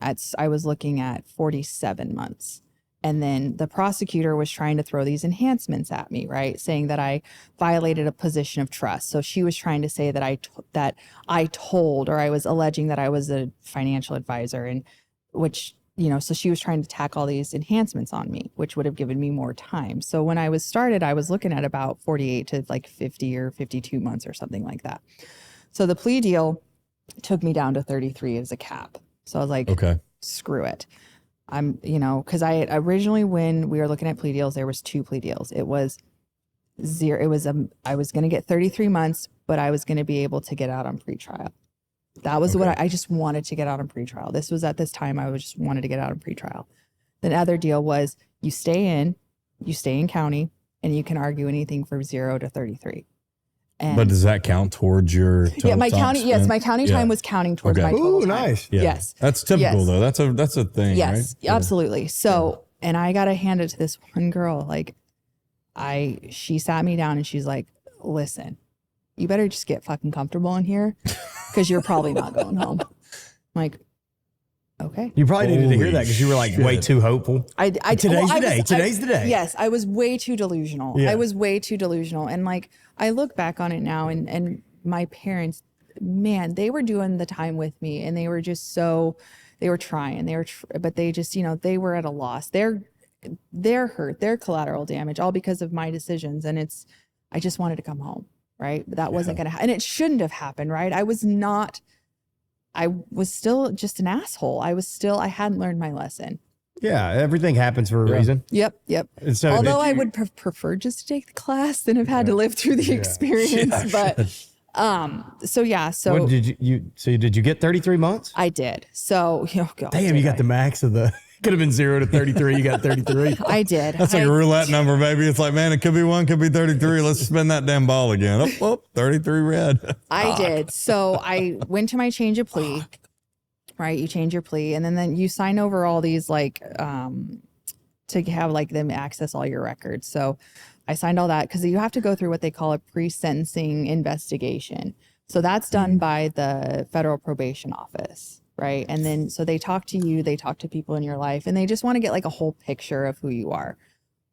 at 47 months. And then the prosecutor was trying to throw these enhancements at me, right? Saying that I violated a position of trust. So she was trying to say that I told, or I was alleging that I was a financial advisor, and which, so she was trying to tack all these enhancements on me, which would have given me more time. So when I was started, I was looking at about 48 to like 50 or 52 months or something like that. So the plea deal took me down to 33 as a cap. So I was like, okay, screw it. Because I originally, when we were looking at plea deals, there was 2 plea deals. It was zero. It was I was going to get 33 months, but I was going to be able to get out on pretrial. That was what I just wanted to get out on pretrial. This was at this time I just wanted to get out on pretrial. The other deal was you stay in county, and you can argue anything from 0 to 33. But does that count towards your total my time county? spent? Yes, my county time was counting towards my total time. Nice. Yeah. Yes, that's typical though. That's a thing. Yes, right? absolutely. So, and I got to hand it to this one girl. Like, she sat me down and she's like, "Listen, you better just get fucking comfortable in here, because you're probably not going home." I'm like, okay. You probably needed to hear that because you were like way too hopeful. Today's the day. Yes, I was way too delusional. Yeah. I was way too delusional. And like, I look back on it now, and my parents, man, they were doing the time with me, and they were just they were trying. But they just, they were at a loss. They're hurt. They're collateral damage, all because of my decisions. And I just wanted to come home, right? But that wasn't going to happen. And it shouldn't have happened, right? I was still just an asshole. I hadn't learned my lesson. Yeah, everything happens for a reason. Yep. And so although I would prefer just to take the class than have had to live through the experience. But so what did you get 33 months? I did. So God, damn, you got the max of the could have been 0 to 33. You got 33. I did. That's like a roulette number, baby. It's like, man, it could be 1, could be 33. Let's spin that damn ball again. Oh, 33 red. I did. So I went to my change of plea. Right, you change your plea, and then you sign over all these like to have like them access all your records. So I signed all that because you have to go through what they call a pre-sentencing investigation. So that's done by the federal probation office, right? And then so they talk to you, they talk to people in your life, and they just want to get like a whole picture of who you are.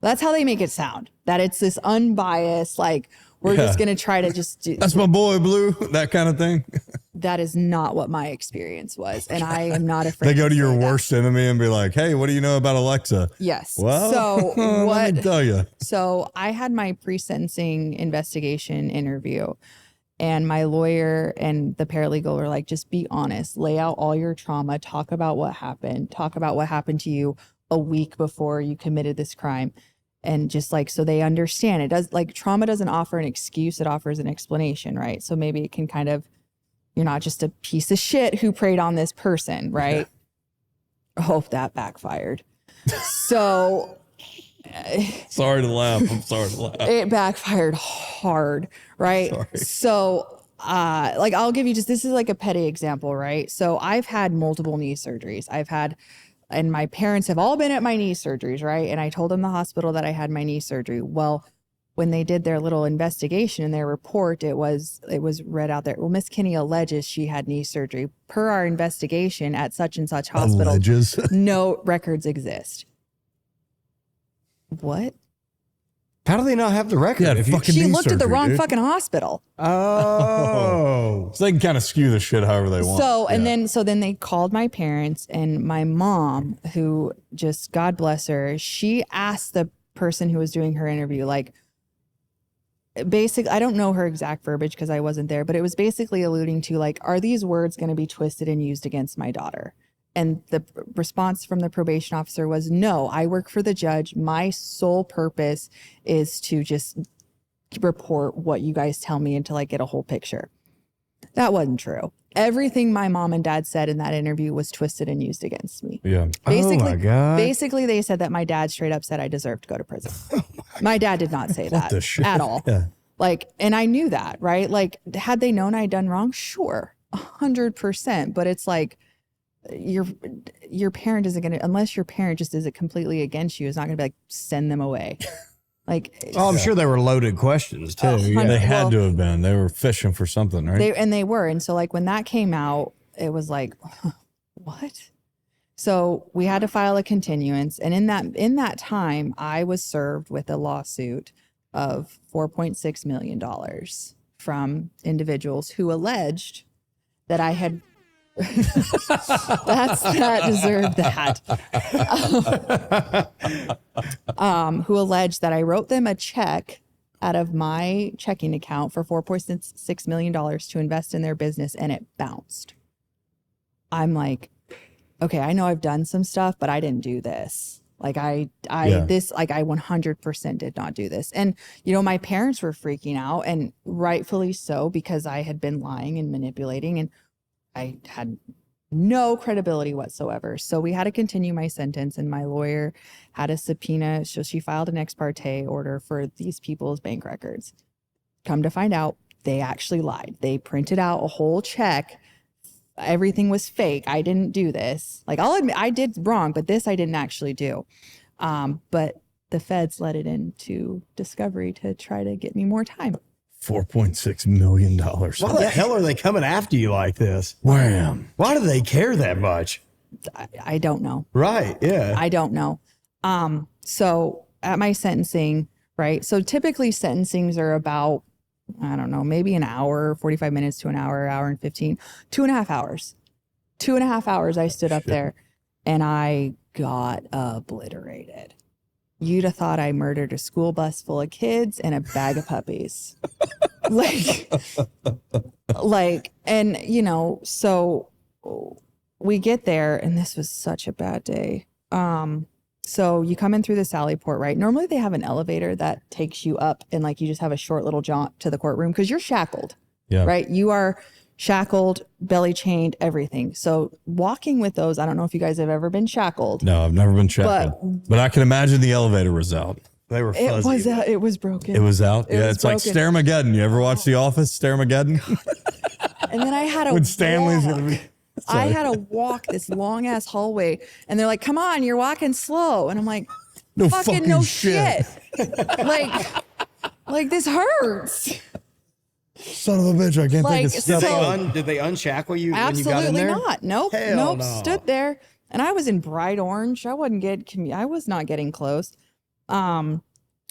That's how they make it sound, that it's this unbiased, like we're just going to try to just do. That's my boy, Blue, that kind of thing. That is not what my experience was. And I am not afraid. They go to your say that. worst enemy and be like, hey, what do you know about Alexa? Yes. Well, so let me tell you. So I had my pre-sentencing investigation interview, and my lawyer and the paralegal were like, just be honest, lay out all your trauma, talk about what happened to you a week before you committed this crime. And just like, so they understand it does, like, trauma doesn't offer an excuse, it offers an explanation, right? So maybe it can kind of, you're not just a piece of shit who preyed on this person, right? Oh, that backfired. So sorry to laugh. I'm sorry to laugh. It backfired hard, right? Sorry. So like, I'll give you just, this is like a petty example, right? So I've had multiple knee surgeries. I've had and my parents have all been at my knee surgeries, right? And I told them the hospital that I had my knee surgery. Well, when they did their little investigation in their report, it was read out there. Well, Miss Kinney alleges she had knee surgery. Per our investigation at such and such hospital, Alleges. no records exist. What? How do they not have the record? Yeah, If you- fucking She knee looked at the surgery, wrong dude. fucking hospital. Oh. So they can kind of skew the shit however they want. So and Yeah. then they called my parents, and my mom, who just God bless her, she asked the person who was doing her interview, like, basically, I don't know her exact verbiage because I wasn't there, but it was basically alluding to, like, are these words going to be twisted and used against my daughter? And the response from the probation officer was, no, I work for the judge. My sole purpose is to just report what you guys tell me until I get a whole picture. That wasn't true. Everything my mom and dad said in that interview was twisted and used against me. Yeah. Basically, Oh my God. basically, they said that my dad straight up said I deserved to go to prison. My dad did not say that the shit? at all. Yeah. Like, and I knew that, right? Like, had they known I'd done wrong, sure, 100%. But it's like, your parent isn't gonna, unless your parent just is it completely against you, is not gonna be like, send them away. Like, Oh, I'm sure they were loaded questions too. Oh, Yeah. They had Well- to have been. They were fishing for something, right? they were. And so, like, when that came out, it was like, what? So we had to file a continuance. And in that time, I was served with a lawsuit of $4.6 million from individuals who alleged that I had that deserved that. Who alleged that I wrote them a check out of my checking account for $4.6 million to invest in their business, and it bounced. I'm like, okay, I know I've done some stuff, but I didn't do this. Like I 100% did not do this. And, my parents were freaking out, and rightfully so, because I had been lying and manipulating, and I had no credibility whatsoever. So we had to continue my sentence, and my lawyer had a subpoena. So she filed an ex parte order for these people's bank records. Come to find out, they actually lied. They printed out a whole check. Everything was fake. I didn't do this. Like, I'll admit I did wrong, but this I didn't actually do. But the feds let it into discovery to try to get me more time. $4.6 million. Why the hell are they coming after you like this? Wham. Why do they care that much? I don't know. Right. Yeah. I don't know. So at my sentencing, right? So typically sentencings are about, I don't know, maybe an hour, 45 minutes to an hour and 15, 2.5 hours. 2.5 hours I stood up there, and I got obliterated. You'd have thought I murdered a school bus full of kids and a bag of puppies. And so we get there, and this was such a bad day. So you come in through the Sally Port, right? Normally they have an elevator that takes you up, and like you just have a short little jaunt to the courtroom because you're shackled, right? You are shackled, belly chained, everything. So walking with those, I don't know if you guys have ever been shackled. No, I've never been shackled. But I can imagine the elevator was out. They were fuzzy. It was broken. It was out. It was It's like broken. Stairmageddon. You ever watch The Office? Stairmageddon? And then I had a When Stanley's going to be. I had to walk this long ass hallway, and they're like, "Come on, you're walking slow," and I'm like, No "Fucking no shit. shit!" like this hurts. Son of a bitch, I can't Like, take a step. so- Did they unshackle you when you got in Absolutely there? not. Nope. Hell Nope. no. Stood there, and I was in bright orange. I was not getting close.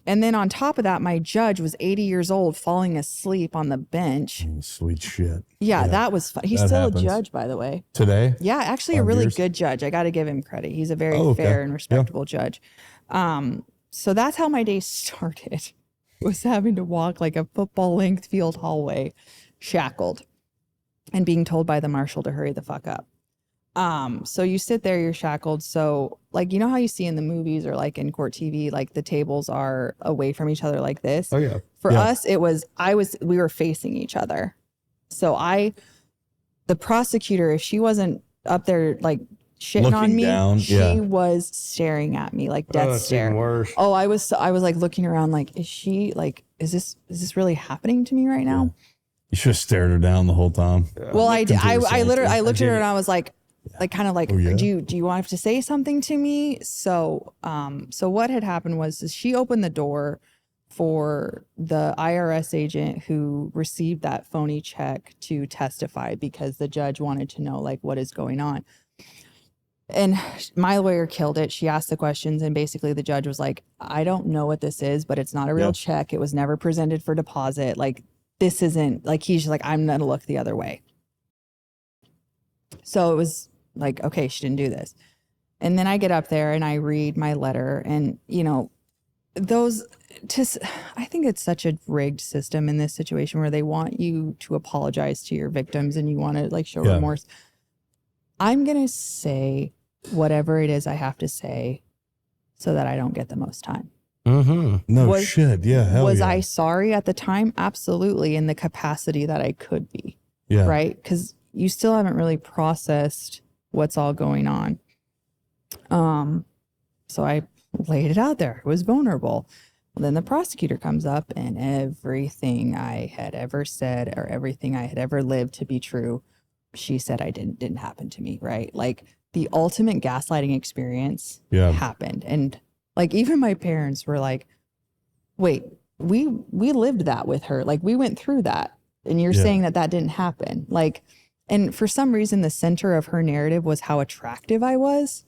And then on top of that, my judge was 80 years old, falling asleep on the bench. Oh, sweet shit. Yeah, that was fun. He's That still happens. a judge, by the way. Today? Yeah, actually, a 5 really years? good judge. I got to give him credit. He's a very Oh, okay. fair and Yeah. respectable judge. So that's how my day started. Was having to walk like a football length field hallway, shackled, and being told by the marshal to hurry the fuck up. So you sit there, you're shackled. So like, you know how you see in the movies or like in court TV, like the tables are away from each other like this. Oh, yeah. For Yeah. us, we were facing each other. So the prosecutor, if she wasn't up there like shitting on Looking me, down, she yeah. was staring at me like death that's stare. even worse. Oh, I was like looking around like, is this really happening to me right now? You should have stared her down the whole time. Well, I Looked into her literally, I soul. looked at her and I was like, like kind of like, Oh, yeah? do you want to say something to me? So what had happened was is she opened the door for the IRS agent who received that phony check to testify because the judge wanted to know like what is going on. And my lawyer killed it. She asked the questions and basically the judge was like, I don't know what this is, but it's not a real check. It was never presented for deposit. Like this isn't like, he's just like, I'm going to look the other way. So it was like, okay, she didn't do this. And then I get up there and I read my letter and, you know, I think it's such a rigged system in this situation where they want you to apologize to your victims and you want to like show remorse. I'm going to say whatever it is I have to say so that I don't get the most time. No shit. Yeah. Hell was yeah. I sorry at the time? Absolutely. In the capacity that I could be. Yeah. Right. Because you still haven't really processed what's all going on. So I laid it out there. It was vulnerable. Well, then the prosecutor comes up and everything I had ever said or everything I had ever lived to be true, she said I didn't happen to me, right? Like the ultimate gaslighting experience happened. And like even my parents were like, wait, we lived that with her. Like we went through that. And you're saying that didn't happen. Like, and for some reason, the center of her narrative was how attractive I was.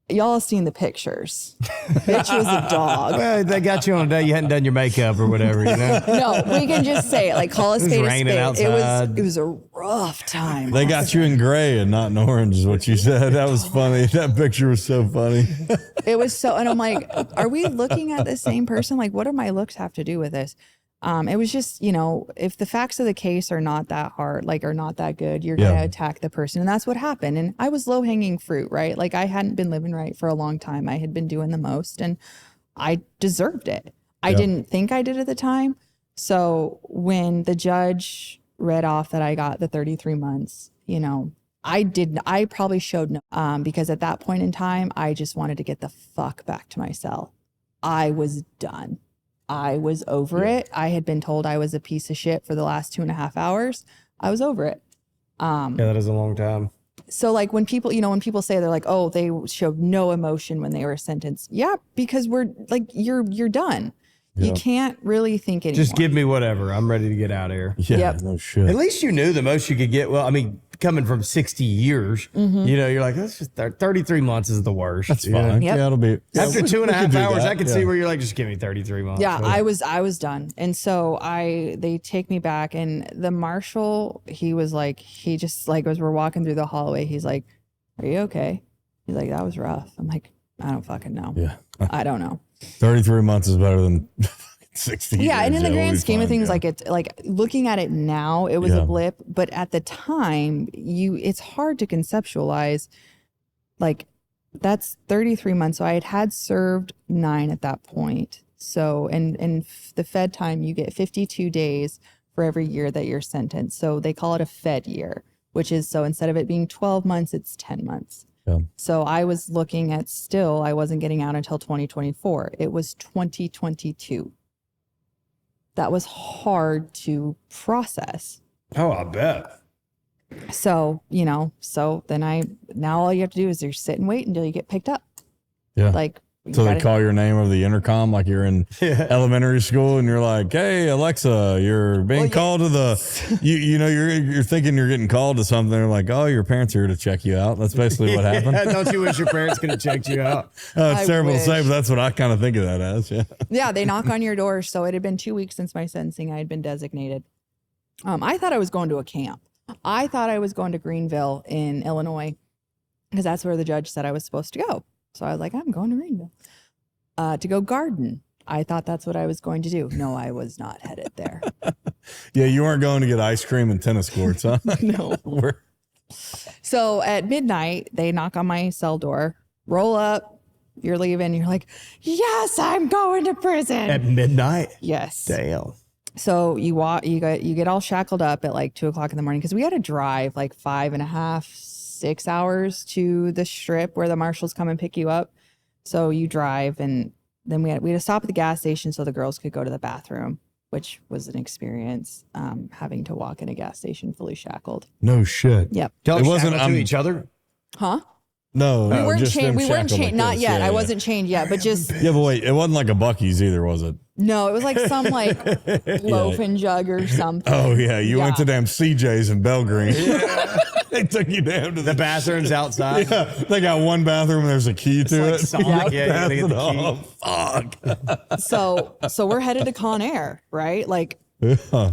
Y'all have seen the pictures. Bitch was a dog. Well, they got you on a day you hadn't done your makeup or whatever, you know? No, we can just say it. Like call a spade a raining spade. outside. It was a rough time. They got you in gray and not in orange is what you said. That was funny. That picture was so funny. It was so, and I'm like, are we looking at the same person? Like, what do my looks have to do with this? It was just, you know, if the facts of the case are not that hard, like are not that good, you're going to attack the person. And that's what happened. And I was low hanging fruit, right? Like I hadn't been living right for a long time. I had been doing the most and I deserved it. I didn't think I did at the time. So when the judge read off that I got the 33 months, you know, I probably showed no, because at that point in time, I just wanted to get the fuck back to my cell. I was done. I was over it. I had been told I was a piece of shit for the last 2.5 hours. I was over it. That is a long time. So like when people, you know, when people say they're like, oh, they showed no emotion when they were sentenced. Yeah, because we're like, you're done. You can't really think anymore. Just give me whatever. I'm ready to get out of here. Yeah, no shit. At least you knew the most you could get. Well, I mean, coming from 60 years, you know, you're like, that's just 33 months is the worst. That's fine. Yep. Yeah, it'll be. After we 2.5 could do hours, that. I can see where you're like, just give me 33 months. Yeah, I was done. And so they take me back and the marshal, he was like, he just like, as we're walking through the hallway, he's like, are you okay? He's like, that was rough. I'm like, I don't fucking know. Yeah. I don't know. 33 months is better than 60 years. Yeah, and in the we'll grand be scheme of fine, things, like it's like looking at it now, it was a blip, but at the time, it's hard to conceptualize. Like that's 33 months. So I had served 9 at that point. So and the Fed time, you get 52 days for every year that you're sentenced. So they call it a Fed year, which is so instead of it being 12 months, it's 10 months. Yeah. So I was looking at I wasn't getting out until 2024. It was 2022. That was hard to process. Oh, I bet. So, you know, now all you have to do is you sit and wait until you get picked up. Yeah. Like, So they call your name over the intercom like you're in elementary school and you're like, hey, Alexa, you're being called to the, you know, you're thinking you're getting called to something. They're like, oh, your parents are here to check you out. That's basically what happened. Don't you wish your parents could have checked you out? It's I terrible to say, wish. but that's what I kind of think of that as. Yeah. Yeah, they knock on your door. So it had been 2 weeks since my sentencing. I had been designated. I thought I was going to a camp. I thought I was going to Greenville in Illinois because that's where the judge said I was supposed to go. So I was like, I'm going to Greenville to go garden. I thought that's what I was going to do. No, I was not headed there. Yeah, you weren't going to get ice cream and tennis courts, huh? No. So at midnight, they knock on my cell door, roll up, you're leaving. You're like, yes, I'm going to prison. At midnight? Yes. Damn. So you get all shackled up at like 2:00 in the morning because we had to drive like 5.5, 6 hours to the strip where the marshals come and pick you up. So you drive, and then we had to stop at the gas station so the girls could go to the bathroom, which was an experience, having to walk in a gas station fully shackled. No shit. Yep. Y'all It wasn't shackled to each other? Huh? No, We weren't just chained. them We weren't shackled chained. like Not this. yet. Yeah, I yeah. wasn't chained yet, but just Yeah, but wait, it wasn't like a Buc-ee's either, was it? no. It was like some like loaf and jug or something. Oh yeah, you went to Yeah. damn CJ's in Belgreen. They took you down to The bathrooms outside. Yeah, they got one bathroom and there's a key to like it. Sonic, yeah, you Pass gotta get it the key. off. Fuck. So we're headed to Con Air, right? Like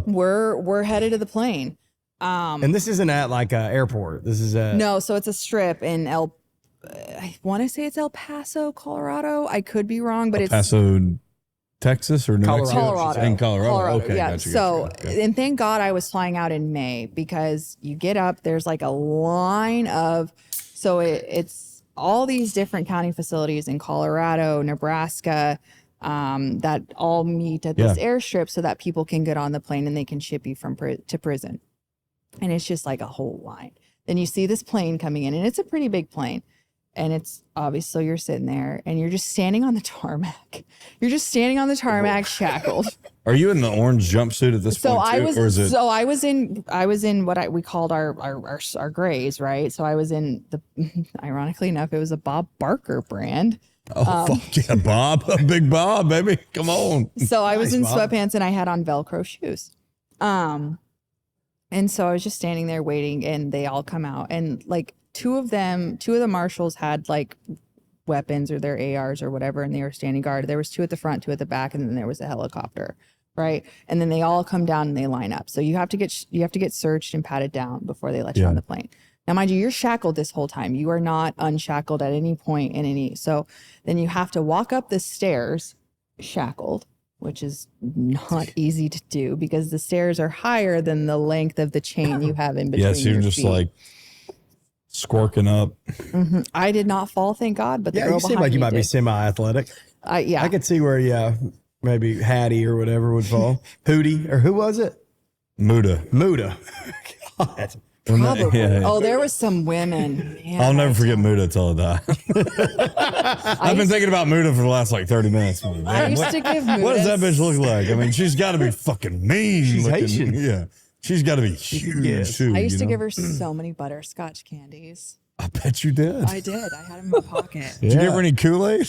we're headed to the plane. And this isn't at like an airport. This is a No, so it's a strip in I want to say it's El Paso, Colorado. I could be wrong, but it's Paso, Texas or New Mexico? Colorado. In Colorado. Okay, yeah. gotcha, So, gotcha. Okay. and thank God I was flying out in May because you get up, there's like a line of, so it's all these different county facilities in Colorado, Nebraska, that all meet at this airstrip so that people can get on the plane and they can ship you from to prison. And it's just like a whole line. Then you see this plane coming in, and it's a pretty big plane. And it's obvious. So you're sitting there and you're just standing on the tarmac. You're just standing on the tarmac shackled. Are you in the orange jumpsuit at this So point I too, was, or is it? so I was in what we called our grays, right? So I was in the, ironically enough, it was a Bob Barker brand. Fuck yeah, Bob, Big Bob, baby, come on. So I was in Bob. sweatpants and I had on Velcro shoes. And so I was just standing there waiting, and they all come out, and like two of the marshals had like weapons or their ARs or whatever, and they were standing guard. There was two at the front, two at the back, and then there was a helicopter, right? And then they all come down and they line up. So you have to get searched and patted down before they let you on the plane. Now, mind you, you're shackled this whole time. You are not unshackled at any point in any. So then you have to walk up the stairs shackled, which is not easy to do because the stairs are higher than the length of the chain you have in between. Yes, you're your just feet. like squirking up. I did not fall, thank God. But the Yeah, girl you seem behind like you me might be did. semi-athletic. Yeah, I could see where, maybe Hattie or whatever would fall. Hootie, or who was it? Muda. Muda. God. probably. Yeah. Oh, there was some women. Man, I'll never forget Muda till I die. I've been thinking about Muda for the last like 30 minutes. I Man, used to give what does that Mudas- bitch look like? I mean, she's got to be fucking mean. She's looking. Haitian. Yeah. She's got to be huge Yes. too. I used to you know? give her so many butterscotch candies. I bet you did. I did. I had them in my pocket. Did you give her any Kool-Aid?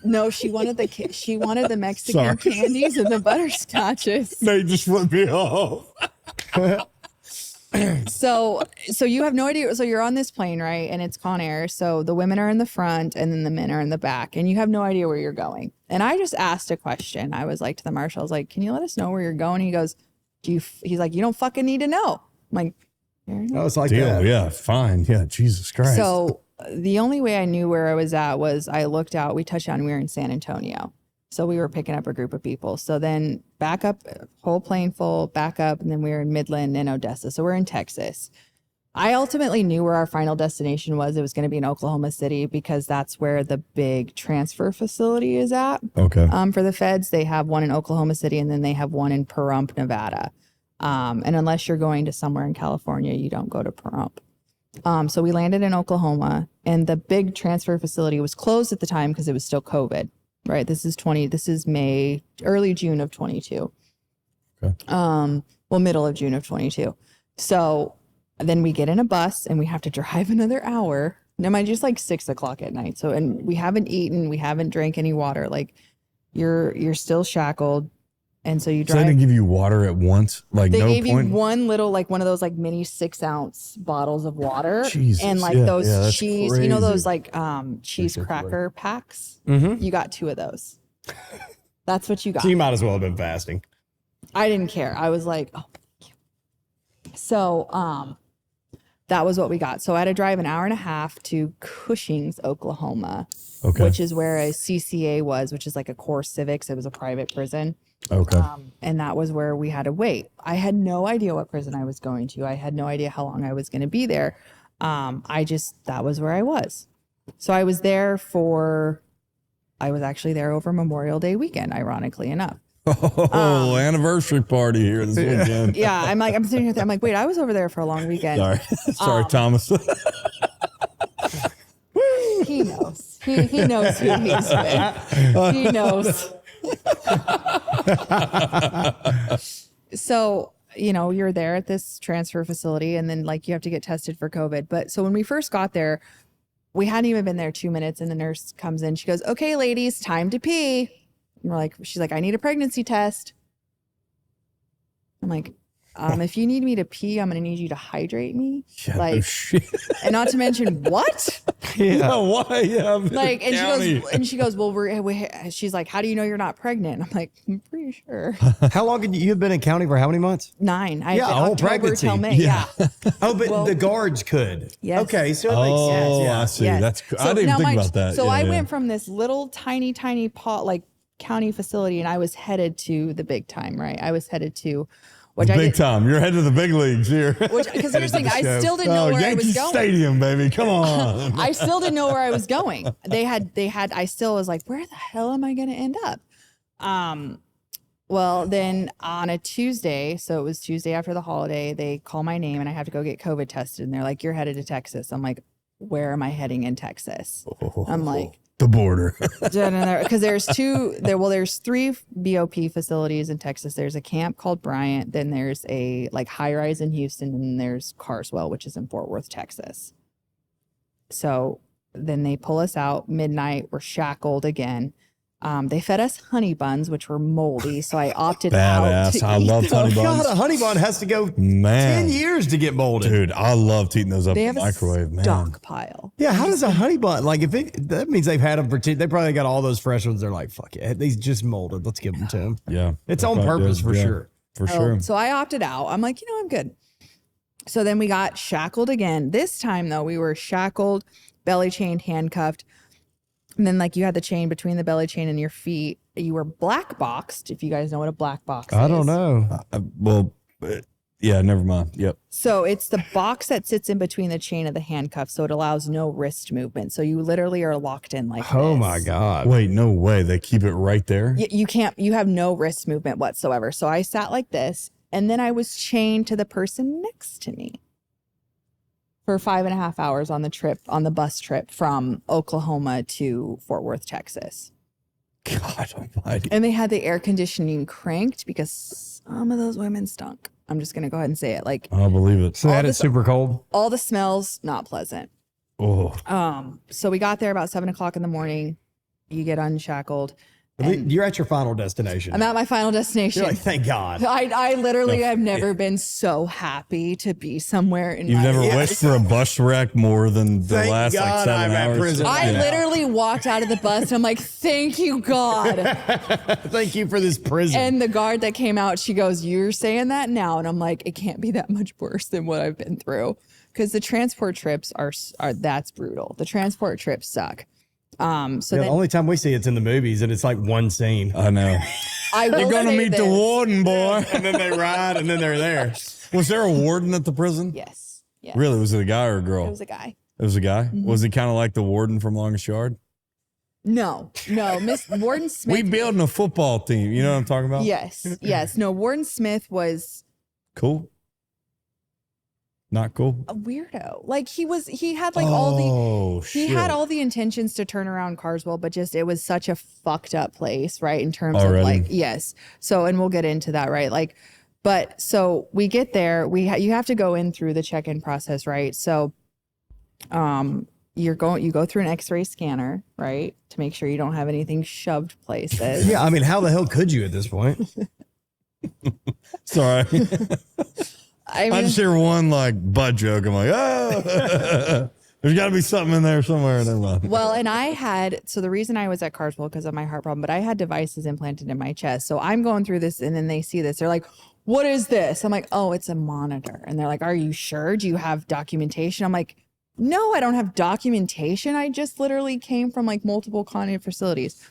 No, she wanted the Mexican Sorry. candies and the butterscotches. They just flipped me off. So you have no idea. So you're on this plane, right? And it's Con Air. So the women are in the front and then the men are in the back, and you have no idea where you're going. And I just asked a question. I was like to the marshal, I was like, "Can you let us know where you're going?" He goes, He's like, "You don't fucking need to know." I'm like, "Fair enough." Oh, it's like Deal. that. Yeah, fine. Yeah, Jesus Christ. So the only way I knew where I was at was I looked out, we touched down, we were in San Antonio. So we were picking up a group of people. So then back up, whole plane full, back up, and then we were in Midland and Odessa. So we're in Texas. I ultimately knew where our final destination was. It was going to be in Oklahoma City because that's where the big transfer facility is at. Okay. For the feds, they have one in Oklahoma City and then they have one in Pahrump, Nevada. And unless you're going to somewhere in California, you don't go to Pahrump. So we landed in Oklahoma, and the big transfer facility was closed at the time because it was still COVID, right? This is May, early June of 22. Okay. Well, middle of June of 22. So then we get in a bus and we have to drive another hour. Now, mind you, it's like 6 o'clock at night. So, and we haven't eaten, we haven't drank any water. Like you're still shackled. And so you So they drive. didn't give you water at once? Like They no gave point? you one little, like one of those like mini 6-ounce bottles of water. Jesus, and like yeah, those yeah, that's cheese, crazy. you know, those like cheese Appreciate the cracker packs. Mm-hmm. You got 2 of those. That's what you got. So you might as well have been fasting. I didn't care. I was like, oh, thank you. So that was what we got. So I had to drive an hour and a half to Cushing's, Oklahoma, Okay. which is where a CCA was, which is like a core civics. It was a private prison. Okay. And that was where we had to wait. I had no idea what prison I was going to. I had no idea how long I was going to be there. That was where I was. So I was actually there over Memorial Day weekend, ironically enough. Oh, anniversary party here this weekend. Yeah, I'm sitting here. I'm like, wait, I was over there for a long weekend. Sorry. Sorry, Thomas. He knows. He knows who he's with. He knows. So, you're there at this transfer facility and then like you have to get tested for COVID. But so when we first got there, we hadn't even been there 2 minutes, and the nurse comes in. She goes, "Okay, ladies, time to pee." And she's like, "I need a pregnancy test." I'm like, if you need me to pee, I'm going to need you to hydrate me. Yeah, like, no shit. and not to mention what? Yeah, why? Yeah, I'm in Like, the county. and she goes, well, she's like, "How do you know you're not pregnant?" I'm like, "I'm pretty sure." How long had you been in county for? How many months? 9. Yeah, a whole October pregnancy. till May. Yeah. Oh, but the guards could. Yes. Okay, so it makes sense. Oh, Yeah. I see. Yes. That's cool. So I didn't now even think about that. So Yeah, I yeah. went from this little tiny county facility, and I was headed to the big time, right? I was headed to Big time. You're headed to the big leagues here. Because here's the thing, I still didn't know where Yankee I was going. Stadium, baby. Come on. I still didn't know where I was going. I still was like, where the hell am I going to end up? Well, then on a Tuesday, so it was Tuesday after the holiday, they call my name and I have to go get COVID tested. And they're like, "You're headed to Texas." I'm like, "Where am I heading in Texas?" I'm like, the border. because there's 3 BOP facilities in Texas. There's a camp called Bryant, then there's a high rise in Houston, and then there's Carswell, which is in Fort Worth, Texas. So then they pull us out midnight. We're shackled again. They fed us honey buns, which were moldy, so I opted out. Badass. I love honey buns. God, a honey bun has to go Man. 10 years to get molded. Dude, I love eating those up They in the have microwave, a man. stockpile. Yeah, how does a honey bun, that means they've had them for 10, they probably got all those fresh ones. They're like, fuck it, these just molded. Let's give them to them. Yeah. It's on purpose for sure. For sure. So I opted out. I'm like, I'm good. So then we got shackled again. This time, though, we were shackled, belly chained, handcuffed. And then, you had the chain between the belly chain and your feet. You were black boxed, if you guys know what a black box is. I don't know. Yeah, never mind. Yep. So it's the box that sits in between the chain of the handcuff, so it allows no wrist movement. So you literally are locked in like Oh this. my God. Wait, no way. They keep it right there? You have no wrist movement whatsoever. So I sat like this, and then I was chained to the person next to me for 5.5 hours on the bus trip from Oklahoma to Fort Worth, Texas. God almighty. And they had the air conditioning cranked because some of those women stunk. I'm just going to go ahead and say it. I'll believe it. So they had it super cold? All the smells, not pleasant. Oh. So we got there about 7:00 in the morning. You get unshackled. You're at your final destination. I'm at my final destination. You're like, thank God. I literally have never been so happy to be somewhere in You've my never life. wished for a bus wreck more than the Thank last God 7 I'm at hours? prison. I Yeah. literally walked out of the bus and I'm like, "Thank you, God." Thank you for this prison. And the guard that came out, she goes, "You're saying that now." And I'm like, "It can't be that much worse than what I've been through." Because the transport trips are that's brutal. The transport trips suck. The only time we see it's in the movies, and it's like one scene. I know. I will You're going to say meet the this. warden, boy. And then they ride, and then they're there. Was there a warden at the prison? Yes. Really? Was it a guy or a girl? It was a guy. It was a guy? Mm-hmm. Was he kind of like the warden from Longest Yard? No, Miss Warden Smith. We building a football team. You know what I'm talking about? Yes. No, Warden Smith was Cool? Not cool? a weirdo. He had all the intentions to turn around Carswell, but just it was such a fucked up place, right? In terms Already? of yes. So, and we'll get into that, right? But so we get there, you have to go in through the check-in process, right? So, you go through an X-ray scanner, right, to make sure you don't have anything shoved places. Yeah, I mean, how the hell could you at this point? Sorry. I I mean, just hear one butt joke. I'm like, oh, there's got to be something in there somewhere. Never mind. well, and the reason I was at Carswell because of my heart problem, but I had devices implanted in my chest. So I'm going through this and then they see this. They're like, "What is this?" I'm like, "Oh, it's a monitor." And they're like, "Are you sure? Do you have documentation?" I'm like, "No, I don't have documentation. I just literally came from multiple cognitive facilities."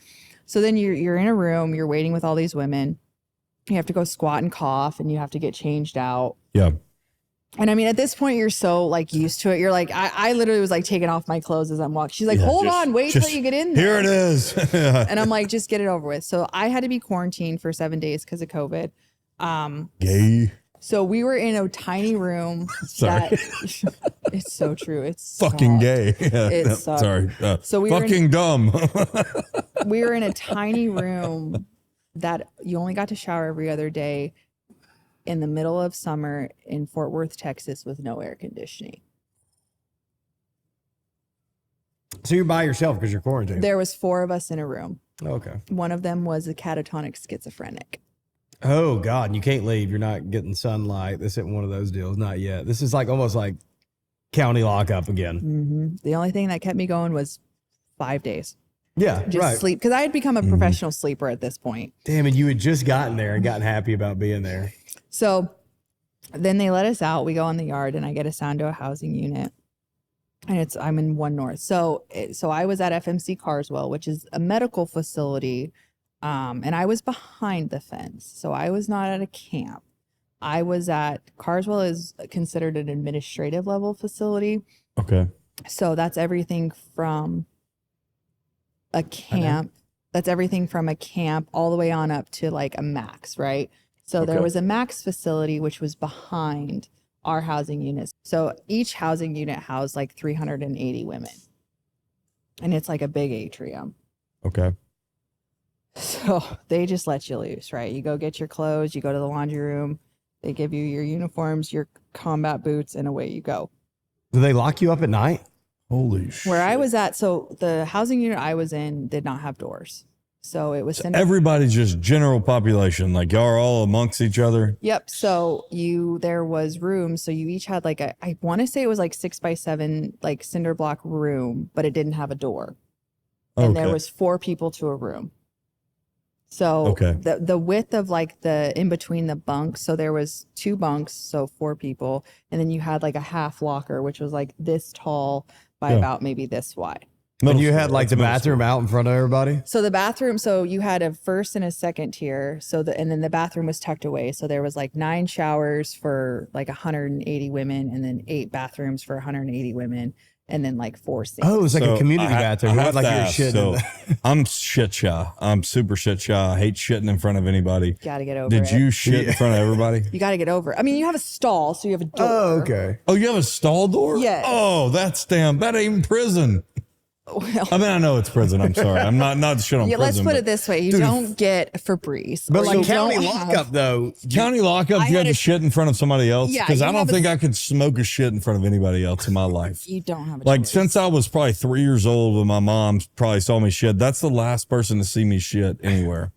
So then you're in a room, you're waiting with all these women. You have to go squat and cough and you have to get changed out. Yeah. And I mean, at this point, you're so used to it. You're like, I literally was taking off my clothes as I'm walking. She's like, "Hold on, wait till you get in there." Here it is. And I'm like, just get it over with. So I had to be quarantined for 7 days because of COVID. Gay. So we were in a tiny room. Sorry. It's so true. It's Fucking gay. Yeah, It no, sucked. sorry. So we were fucking dumb. We were in a tiny room that you only got to shower every other day in the middle of summer in Fort Worth, Texas, with no air conditioning. So you're by yourself because you're quarantined. There was 4 of us in a room. Okay. One of them was a catatonic schizophrenic. Oh God, you can't leave. You're not getting sunlight. This isn't one of those deals. Not yet. This is like almost like county lockup again. Mm-hmm. The only thing that kept me going was 5 days. Yeah, Just right. sleep. Because I had become a professional sleeper at this point. Damn, and you had just gotten there and gotten happy about being there. So then they let us out. We go in the yard and I get assigned to a housing unit. And I'm in 1 North. So I was at FMC Carswell, which is a medical facility. And I was behind the fence. So I was not at a camp. I was at Carswell is considered an administrative level facility. Okay. So that's everything from a camp. That's everything from a camp all the way on up to like a max, right? So there was a max facility, which was behind our housing units. So each housing unit housed like 380 women. And it's like a big atrium. Okay. So they just let you loose, right? You go get your clothes, you go to the laundry room, they give you your uniforms, your combat boots, and away you go. Do they lock you up at night? Holy shit. Where I was at, so the housing unit I was in did not have doors. So it was Everybody's just general population. Like y'all are all amongst each other. Yep. So there was rooms. So you each had like I want to say it was like 6x7, like cinder block room, but it didn't have a door. And there was 4 people to a room. So the width of like the in between the bunks. So there was 2 bunks, so 4 people. And then you had like a half locker, which was like this tall by about maybe this wide. And you had like the bathroom out in front of everybody? So the bathroom, so you had a first and a second tier. And then the bathroom was tucked away. So there was like 9 showers for like 180 women and then 8 bathrooms for 180 women and then like 4 sinks. Oh, it was like a community bathroom. I have like to you're ask, shit. so I'm shit shy. I'm super shit shy. I hate shitting in front of anybody. Got to get over Did it. you shit in front of everybody? You got to get over it. I mean, you have a stall, so you have a door. Oh, okay. Oh, you have a stall door? Yes. Oh, that's damn. That ain't prison. Well, I mean, I know it's prison. I'm sorry. I'm not shit on yeah, prison. let's put but it this way. You don't get Febreze. But or like you county don't lockup, though. County lockup, you had to shit in front of somebody else? Yeah, Because you I don't have think I could smoke a shit in front of anybody else in my life. You don't have a Like, choice. since I was probably 3 years old when my mom probably saw me shit, that's the last person to see me shit anywhere.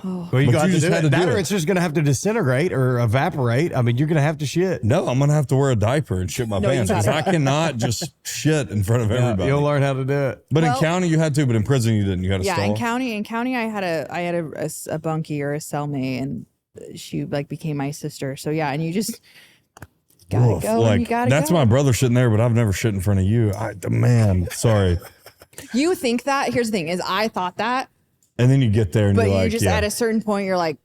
Well, you But got you to just do had it. to do That or it. it's just going to have to disintegrate or evaporate. I mean, you're going to have to shit. No, I'm going to have to wear a diaper and shit my No, you pants because I gotta. cannot just shit in front of everybody. You'll learn how to do it. But Well- in county, you had to, but in prison, you didn't. You had a Yeah, stall. in county, I had a bunkie or a cellmate, and she like became my sister. So yeah, and you just gotta Oof, go. like, and you gotta that's go. my brother shitting there, but I've never shit in front of you. Man, sorry. You think that? Here's the thing: is I thought that, And then you get there and but you're you like, just yeah. at a certain point, you're like,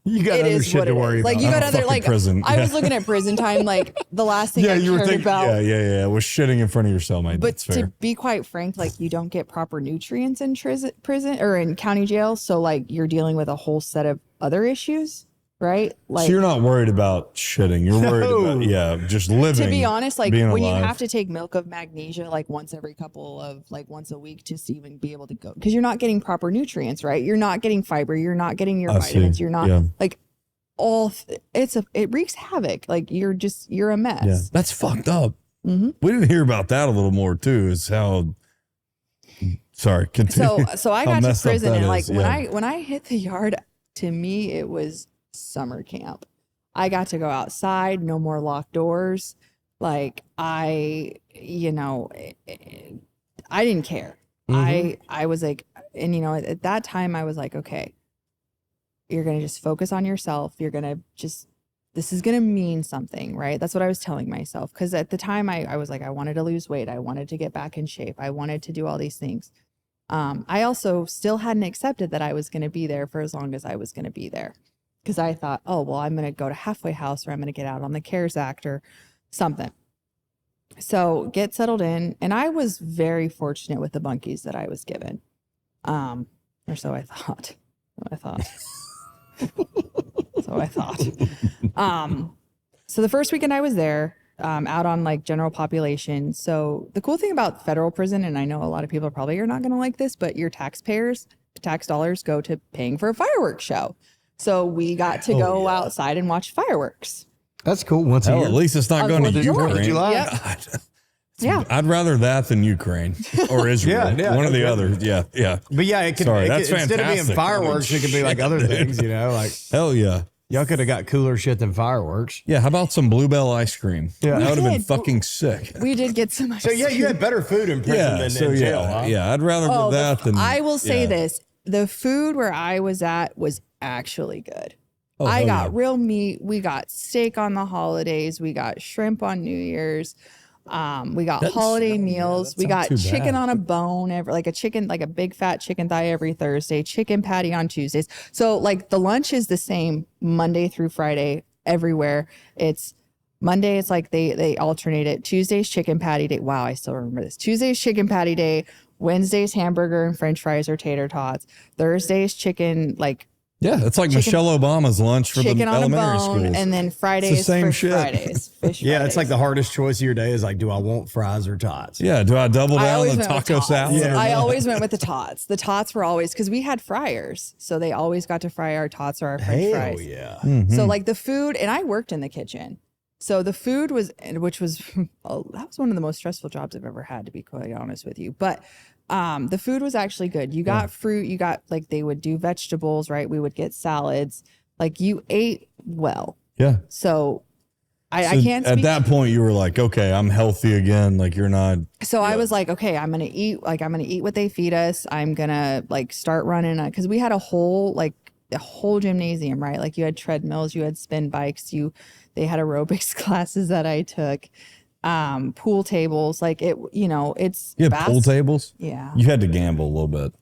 You got it other is shit what to it worry is. Like about. you got I'm other fucking like prison. I was Yeah. looking at prison time. Like the last thing Yeah, I you were cared thinking, about. yeah, was shitting in front of your cellmate. But That's fair. to be quite frank, like you don't get proper nutrients in prison or in county jail. So like you're dealing with a whole set of other issues, right? Like So you're not worried about shitting. You're worried about, just living. to be honest, like being when alive. you have to take milk of magnesia like once a week to even be able to go, because you're not getting proper nutrients, right? You're not getting fiber, you're not getting your I vitamins, see. you're not Yeah. like it wreaks havoc. Like you're a mess. Yeah, that's fucked up. Mhm. We didn't hear about that a little more too. Is how. Sorry, continue. So I How got to messed up prison that and like is, when yeah. I hit the yard, to me it was summer camp. I got to go outside, no more locked doors. Like I didn't care. I was like, and at that time I was like, okay, you're going to just focus on yourself. You're going to this is going to mean something, right? That's what I was telling myself. Because at the time I was like, I wanted to lose weight. I wanted to get back in shape. I wanted to do all these things. I also still hadn't accepted that I was going to be there for as long as I was going to be there. Because I thought, oh, well, I'm going to go to halfway house or I'm going to get out on the CARES Act or something. So get settled in. And I was very fortunate with the bunkies that I was given. Or so I thought. So the first weekend I was there, out on like general population. So the cool thing about federal prison, and I know a lot of people probably are not going to like this, but your tax dollars go to paying for a fireworks show. So we got to go outside and watch fireworks. That's cool. Once a Hell, year. at least it's not On going to 4th of Ukraine. July. Yep. God. Yeah. I'd rather that than Ukraine or Israel. Yeah, One or the okay. other. Yeah, yeah. But yeah, it could, Sorry, it that's could instead of being fantastic. fireworks, it could be like other things, you know, like Hell yeah. y'all could have got cooler shit than fireworks. Yeah, how about some Bluebell ice cream? Yeah. That would have been did. fucking sick. We did get some ice So yeah, you had better food in prison Yeah, than so in jail, yeah, huh? yeah. I'd rather Oh, do that than. I will say yeah. this. The food where I was at was actually good. Oh, I hell got yeah. real meat. We got steak on the holidays. We got shrimp on New Year's. We got holiday meals. We got sounds too chicken bad. on a bone, like a big fat chicken thigh every Thursday, chicken patty on Tuesdays. So like the lunch is the same Monday through Friday everywhere. It's Monday, it's like they alternate it. Tuesday's chicken patty day. Wow, I still remember this. Tuesday's chicken patty day. Wednesday's hamburger and French fries or tater tots. Thursday's chicken, like Yeah, it's like Michelle Obama's lunch for the chicken on a elementary bone, schools. and then Fridays same fish shit. Fridays. Fish Yeah, Fridays. it's like the hardest choice of your day is like, do I want fries or tots? Yeah, do I double I down always the went with taco tots. salad? or I not? always went with the tots. The tots were always because we had fryers, so they always got to fry our tots or our French Hell fries. yeah. So like the food, and I worked in the kitchen, so the food was, which was that was one of the most stressful jobs I've ever had, to be quite honest with you. But the food was actually good. You got fruit, you got like they would do vegetables, right? We would get salads. Like you ate well. Yeah. So I So can't at speak. that point, you were like, okay, I'm healthy again. Like you're not. So I was like, okay, I'm gonna eat what they feed us. I'm gonna like start running because we had a whole gymnasium, right? Like you had treadmills, you had spin bikes, they had aerobics classes that I took, pool tables, like it, it's You had pool tables? Yeah. You had to gamble a little bit.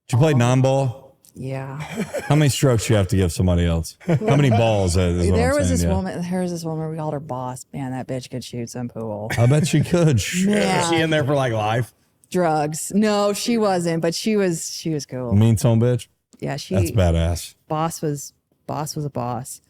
Did you play non-ball? Yeah. How many strokes you have to give somebody else? How many balls? Is what There I'm was saying, this yeah. woman, we called her boss. Man, that bitch could shoot some pool. I bet she could. Shit. Yeah. Is she in there for like life? Drugs. No, she wasn't, but she was cool. Mean some bitch. Yeah, That's badass. boss was a boss.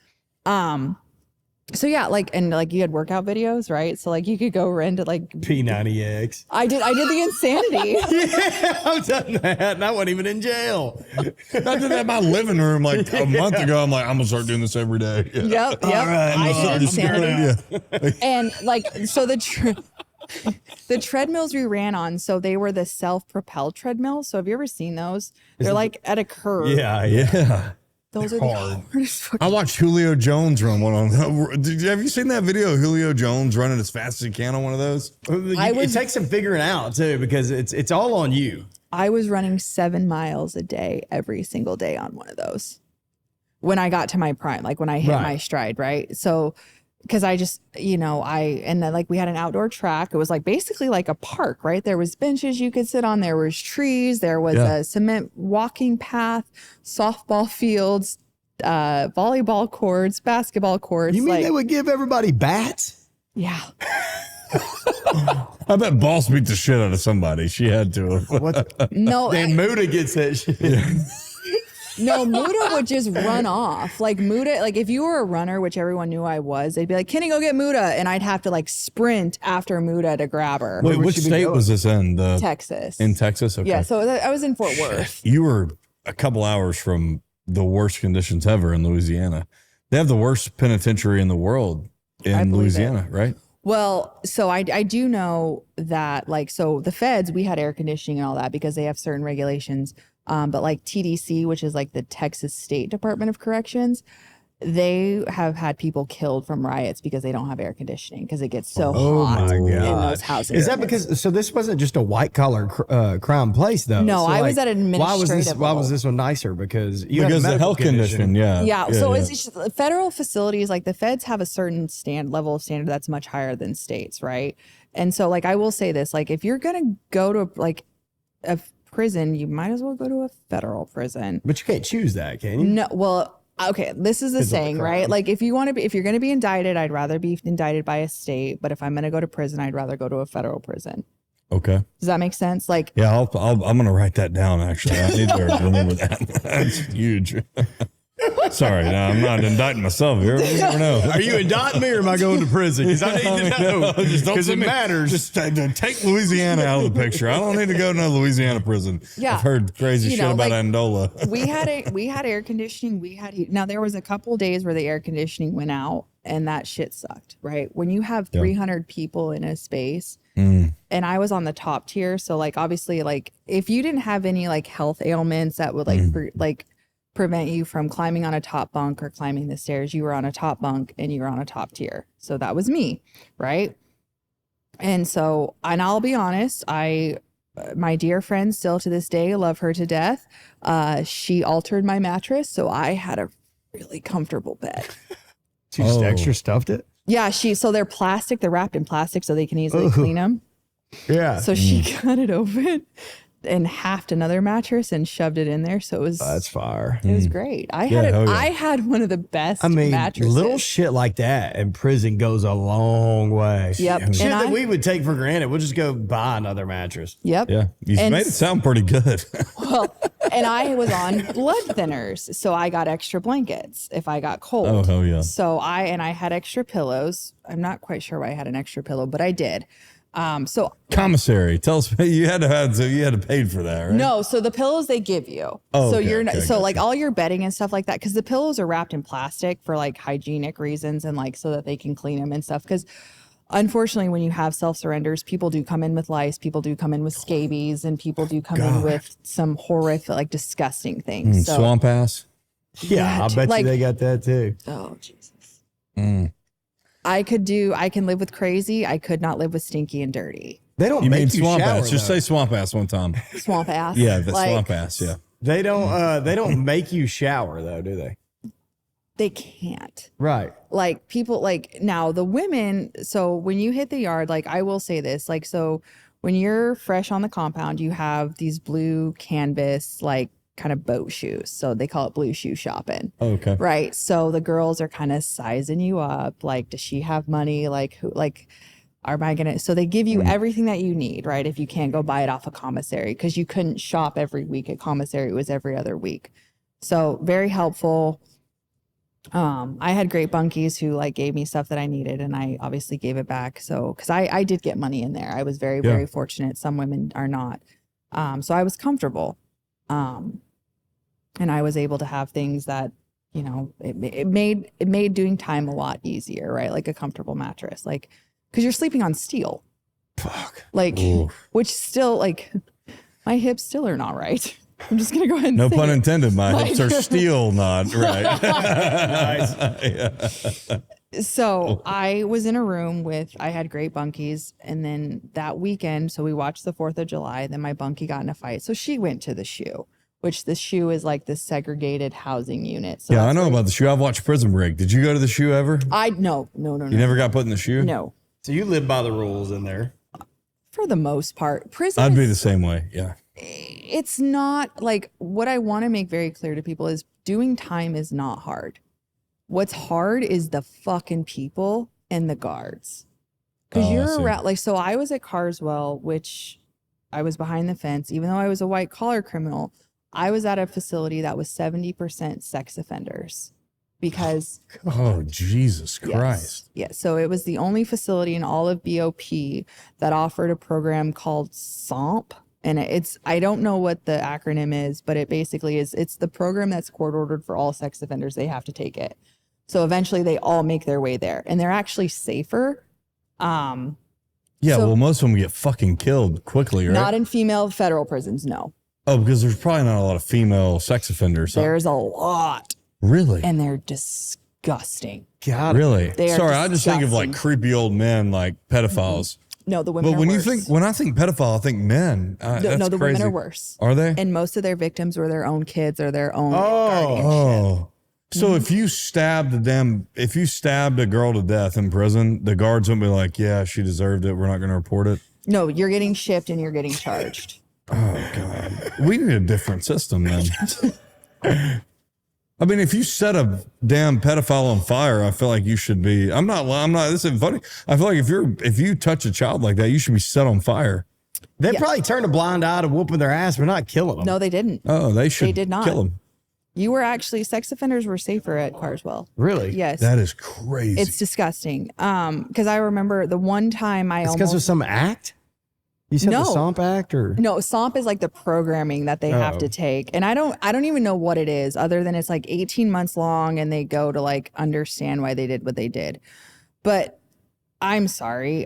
So yeah, like you had workout videos, right? So like you could go rent like P90X. I did the insanity. Yeah, I've done that. And I wasn't even in jail. I did that in my living room like a month ago. I'm like, I'm gonna start doing this every day. Yeah. Yep. right, I no, did insanity. Yeah. And like so the treadmills we ran on, so they were the self-propelled treadmills. So have you ever seen those? They're like at a curve. Yeah. Yeah. Those are the hardest fucking I watched Julio Jones run one on. Have you seen that video of Julio Jones running as fast as he can on one of those? It takes some figuring out too, because it's all on you. I was running 7 miles a day every single day on one of those when I got to my prime, like when I hit my stride, right? So, because I just, and then like we had an outdoor track. It was like basically like a park, right? There was benches you could sit on. There was trees. There was a cement walking path, softball fields, volleyball courts, basketball courts. You mean like, they would give everybody bats? yeah. I bet Boss beat the shit out of somebody. She had to. No, Then Muda gets that shit. no, Muda would just run off. Like Muda, like if you were a runner, which everyone knew I was, they'd be like, Kenny, go get Muda. And I'd have to like sprint after Muda to grab her. Wait, which state was this in? Texas. In Texas? Okay. Yeah, so I was in Fort Worth. You were a couple hours from the worst conditions ever in Louisiana. They have the worst penitentiary in the world in believe Louisiana, right? Well, so I do know that, like, so the feds, we had air conditioning and all that because they have certain regulations. But like TDC, which is like the Texas State Department of Corrections, they have had people killed from riots because they don't have air conditioning because it gets so hot in those houses. Is that because? So this wasn't just a white collar crime place, though. No, so I was at an Why was administrative this one nicer? Because Because the health condition, yeah. Yeah, so it's just federal facilities, like the feds have a certain level of standard that's much higher than states, right? And so like I will say this, like if you're gonna go to like a prison, you might as well go to a federal prison. But you can't choose that, can you? No, well, okay, this is the saying, right? Like if you're going to be indicted, I'd rather be indicted by a state, but if I'm going to go to prison, I'd rather go to a federal prison. Okay. Does that make sense? Like, Yeah, I'm going to write that down, actually. I need to remember that. That's huge. Sorry, no, I'm not indicting myself here. You never know. Are you indicting me or am I going to prison? Because I need to know. Because it matters. Just take Louisiana out of the picture. I don't need to go to no Louisiana prison. Yeah. I've heard crazy You shit know, about like, Andola. we had air conditioning, we had heat. Now there was a couple days where the air conditioning went out and that shit sucked, right? When you have 300 people in a space and and I was on the top tier. So like, obviously, like if you didn't have any like health ailments that would like prevent you from climbing on a top bunk or climbing the stairs, you were on a top bunk and you were on a top tier. So that was me, right? And so, and I'll be honest, my dear friend, still to this day, love her to death. She altered my mattress, so I had a really comfortable bed. She just extra stuffed it? Yeah, so they're plastic, they're wrapped in plastic so they can easily clean them. Yeah. So she cut it open and halved another mattress and shoved it in there. So it was That's fire. It was great. I had one of the best mattresses. Little shit like that in prison goes a long way. Yep. Shit that we would take for granted. We'll just go buy another mattress. Yep. Yeah. You made it sound pretty good. Well, and I was on blood thinners, so I got extra blankets if I got cold. Oh, hell yeah. So I had extra pillows. I'm not quite sure why I had an extra pillow, but I did. So Commissary, tell us you had to pay for that, right? no, so the pillows they give you. Oh, so okay, you're not, okay, so gotcha. like all your bedding and stuff like that, because the pillows are wrapped in plastic for like hygienic reasons and like so that they can clean them and stuff. Because unfortunately, when you have self surrenders, people do come in with lice, people do come in with scabies, and people do come in with some horrific, like disgusting things. So, Swamp ass. Yeah, I bet you they got that too. Oh Jesus. I can live with crazy. I could not live with stinky and dirty. They don't You mean make you swamp shower, ass? Just though. say swamp ass one time. Swamp ass. Yeah, the Like, swamp ass. Yeah. They don't make you shower though, do they? They can't. Right. Like people like now the women. So when you hit the yard, like I will say this, like, so when you're fresh on the compound, you have these blue canvas, like kind of boat shoes. So they call it blue shoe shopping. Okay. Right. So the girls are kind of sizing you up. Like, does she have money? Like, who, like, am I going to? So they give you everything that you need, right? If you can't go buy it off a commissary, because you couldn't shop every week at commissary. It was every other week. So very helpful. I had great bunkies who like gave me stuff that I needed, and I obviously gave it back. So, because I did get money in there. I was very, very fortunate. Some women are not. So I was comfortable. And I was able to have things that, you know, it made doing time a lot easier, right? Like a comfortable mattress, like, because you're sleeping on steel. Fuck. Like, which still, like, my hips still are not right. I'm just gonna go ahead and No say pun it. intended. My hips are still not right. So I was in a room I had great bunkies, and then that weekend, so we watched the 4th of July, then my bunkie got in a fight. So she went to the shoe, which the shoe is like this segregated housing unit. So Yeah, I know about the shoe. I've watched Prison Break. Did you go to the shoe ever? No. You never got put in the shoe? No. So you live by the rules in there. For the most part, prison. I'd be the same way. Yeah. It's not like, what I want to make very clear to people is doing time is not hard. What's hard is the fucking people and the guards. Because you're around, like, so I was at Carswell, which I was behind the fence, even though I was a white collar criminal. I was at a facility that was 70% sex offenders because. Oh, Jesus Christ. Yes. So it was the only facility in all of BOP that offered a program called SOMP. And I don't know what the acronym is, but it basically is, it's the program that's court ordered for all sex offenders. They have to take it. So eventually they all make their way there, and they're actually safer. Yeah, well, most of them get fucking killed quickly, right? Not in female federal prisons, no. Oh, because there's probably not a lot of female sex offenders. There's a lot, Really? and they're disgusting. God. Really? They are Sorry, I just think of like disgusting. creepy old men, like pedophiles. No, the women But are worse. when I think pedophile, I think men. That's no, the crazy. women are worse. Are they? And most of their victims were their own kids or their own Oh. So if you stabbed a girl to death in prison, the guards wouldn't be like, yeah, she deserved it. We're not going to report it. No, you're getting shipped and you're getting charged. Oh God. We need a different system then. I mean, if you set a damn pedophile on fire, I feel like you should be, I'm not, this isn't funny. I feel like if you touch a child like that, you should be set on fire. They probably turned a blind eye to whooping their ass, but not killing them. No, they didn't. Oh, they should did not. kill them. You were actually, sex offenders were safer at Carswell. Really? Yes. That is crazy. It's disgusting. Because I remember the one time It's because of some act? You said No. the SOMP Act or? No, SOMP is like the programming that they have to take. And I don't even know what it is other than it's like 18 months long and they go to like understand why they did what they did. But I'm sorry.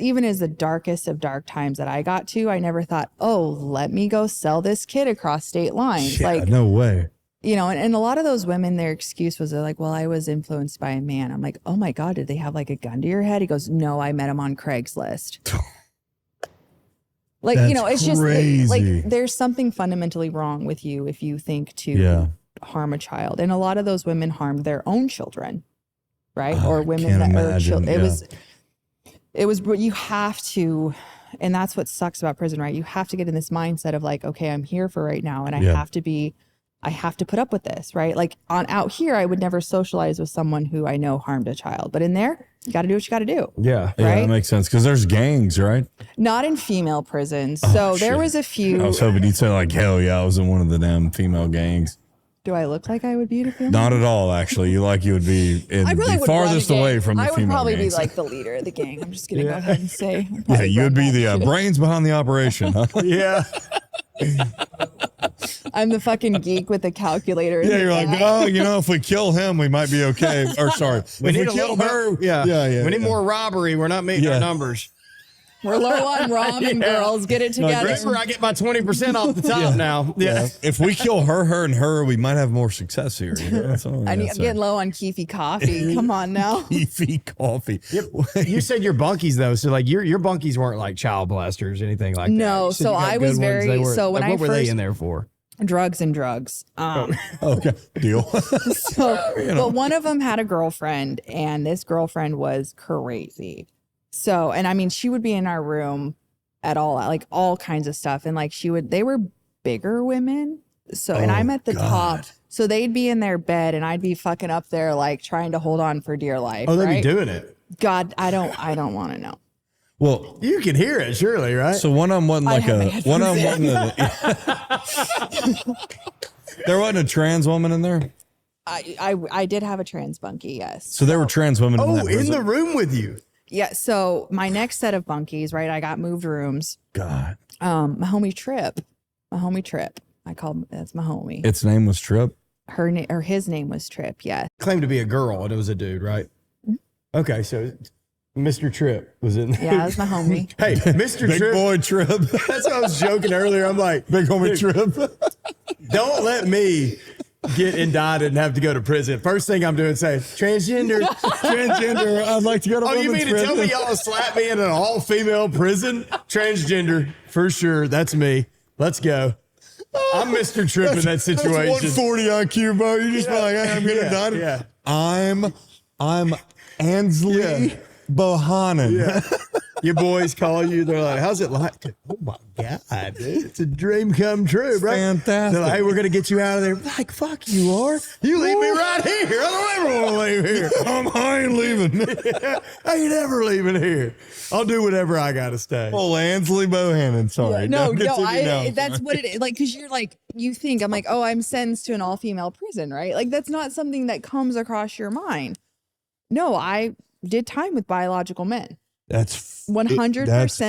Even as the darkest of dark times that I got to, I never thought, oh, let me go sell this kid across state lines. Yeah, like, no way. you know, and a lot of those women, their excuse was they're like, well, I was influenced by a man. I'm like, oh my God, did they have like a gun to your head? He goes, no, I met him on Craigslist. Like, That's you know, it's crazy. just like there's something fundamentally wrong with you if you think to harm a child. And a lot of those women harmed their own children, right? Or women that are children. It was, you have to, and that's what sucks about prison, right? You have to get in this mindset of like, okay, I'm here for right now, and I have to put up with this, right? Like out here, I would never socialize with someone who I know harmed a child, but in there, you got to do what you got to do. Yeah. Right? Yeah, that makes sense. Because there's gangs, right? Not in female prisons. So there was a few. I was hoping you'd say like, hell yeah, I was in one of the damn female gangs. Do I look like I would be in a female? Not at all, actually. You would be in the farthest away from the female I would probably gangs. be like the leader of the gang. I'm just going to go ahead and say. Yeah, you would be the brains behind the operation, huh? Yeah. I'm the fucking geek with the calculator. Yeah, you're like, oh, you know, if we kill him, we might be okay. Or sorry, We need if a we kill little her, more, yeah. We need yeah. more robbery. We're not meeting our numbers. We're low on ramen, girls. Get it together. Remember, I get my 20% off the top now. Yeah. If we kill her, and her, we might have more success here. You know? That's all I'm getting low on Keefy coffee. Come on now. Beefy coffee. You said your bunkies though, so like your bunkies weren't like child molesters or anything like that. No, You said so you got I good was ones. very They were- so when like, I what were they first in there for? drugs and drugs. Okay, deal. So, but one of them had a girlfriend, and this girlfriend was crazy. So, and I mean, she would be in our room at all kinds of stuff, and like they were bigger women. So, and I'm at the top, so they'd be in their bed, and I'd be fucking up there like trying to hold on for dear life. Oh, they'd right? be doing it. God, I don't want to know. Well, You can hear it, surely, right? so one of them wasn't like have my a headphones there wasn't a trans woman in there. I did have a trans bunkie, yes. So there were trans women. in, oh, that in prison. the room with you. Yeah. So my next set of bunkies, right? I got moved rooms. God, My homie Trip. I called that's my homie. its name was Trip. His name was Trip. Yes. Claimed to be a girl, and it was a dude, right? Okay, so Mr. Trip was in there. Yeah, that's my homie. Hey, Mr. Big Trip. boy Trip. That's what I was joking earlier. I'm like, Big homie Trip. don't let me get indicted and have to go to prison. First thing I'm doing is say, transgender. I'd like to go to Oh, you women's mean to tell me prison. y'all slap me in an all-female prison? Transgender, for sure. That's me. Let's go. I'm Mr. Trip in that situation. That's 140 IQ, bro. You just be like, hey, I'm getting indicted. Yeah. I'm Ansley Bohannon. Your boys call you. They're like, how's it like? Oh, my God, dude. It's a dream come true, bro. Fantastic. They're like, hey, we're going to get you out of there. Like, fuck you are. You leave me right here. I don't ever want to leave here. I ain't leaving. I ain't ever leaving here. I'll do whatever I got to stay. Oh, Ansley Bohannon. Sorry. That's what it is. Like, because you're like, you think, I'm like, oh, I'm sentenced to an all-female prison, right? Like, that's not something that comes across your mind. No, I did time with biological men. That's 100%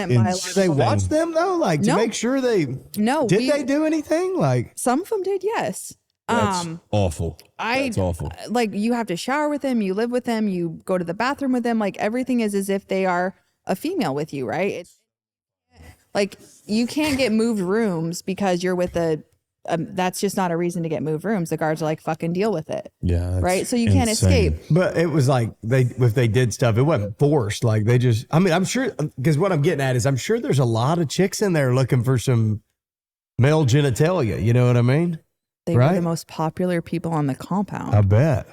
biological. They watch them though, like to No. make sure they. No, Did they do anything? Like, Some of them did, yes. That's awful. That's awful. Like, you have to shower with them, you live with them, you go to the bathroom with them. Like, everything is as if they are a female with you, right? It's like, you can't get moved rooms because you're with that's just not a reason to get moved rooms. The guards are like, fucking deal with it. Yeah. that's Right? So you can't insane. escape. but it was like if they did stuff, it wasn't forced. Like they just. I mean, I'm sure because what I'm getting at is I'm sure there's a lot of chicks in there looking for some male genitalia. You know what I mean? They were Right? the most popular people on the compound. I bet.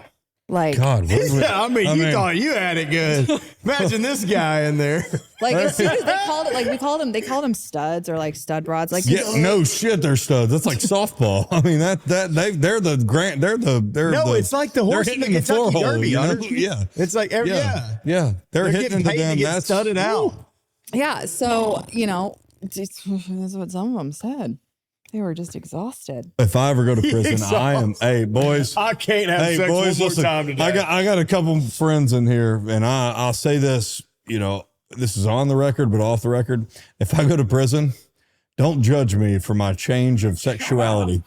Like, God, what was I mean, you thought you had it good. Imagine this guy in there. like as soon as they called it, like they called them studs or like stud rods. Like, Yeah, no shit, they're studs. That's like softball. I mean, they're No, it's like the horse they're in the hitting the Kentucky floor hole. Derby, You know? Hunter. Yeah, It's like yeah, yeah. They're hitting getting into paid to them. get That's studded out. yeah. So, you know, that's what some of them said. They were just exhausted. If I ever go to prison, I am. Hey, boys. I can't have Hey, sex boys, one more listen. time today. I got a couple friends in here, and I'll say this. You know, this is on the record, but off the record. If I go to prison, don't judge me for my change of sexuality.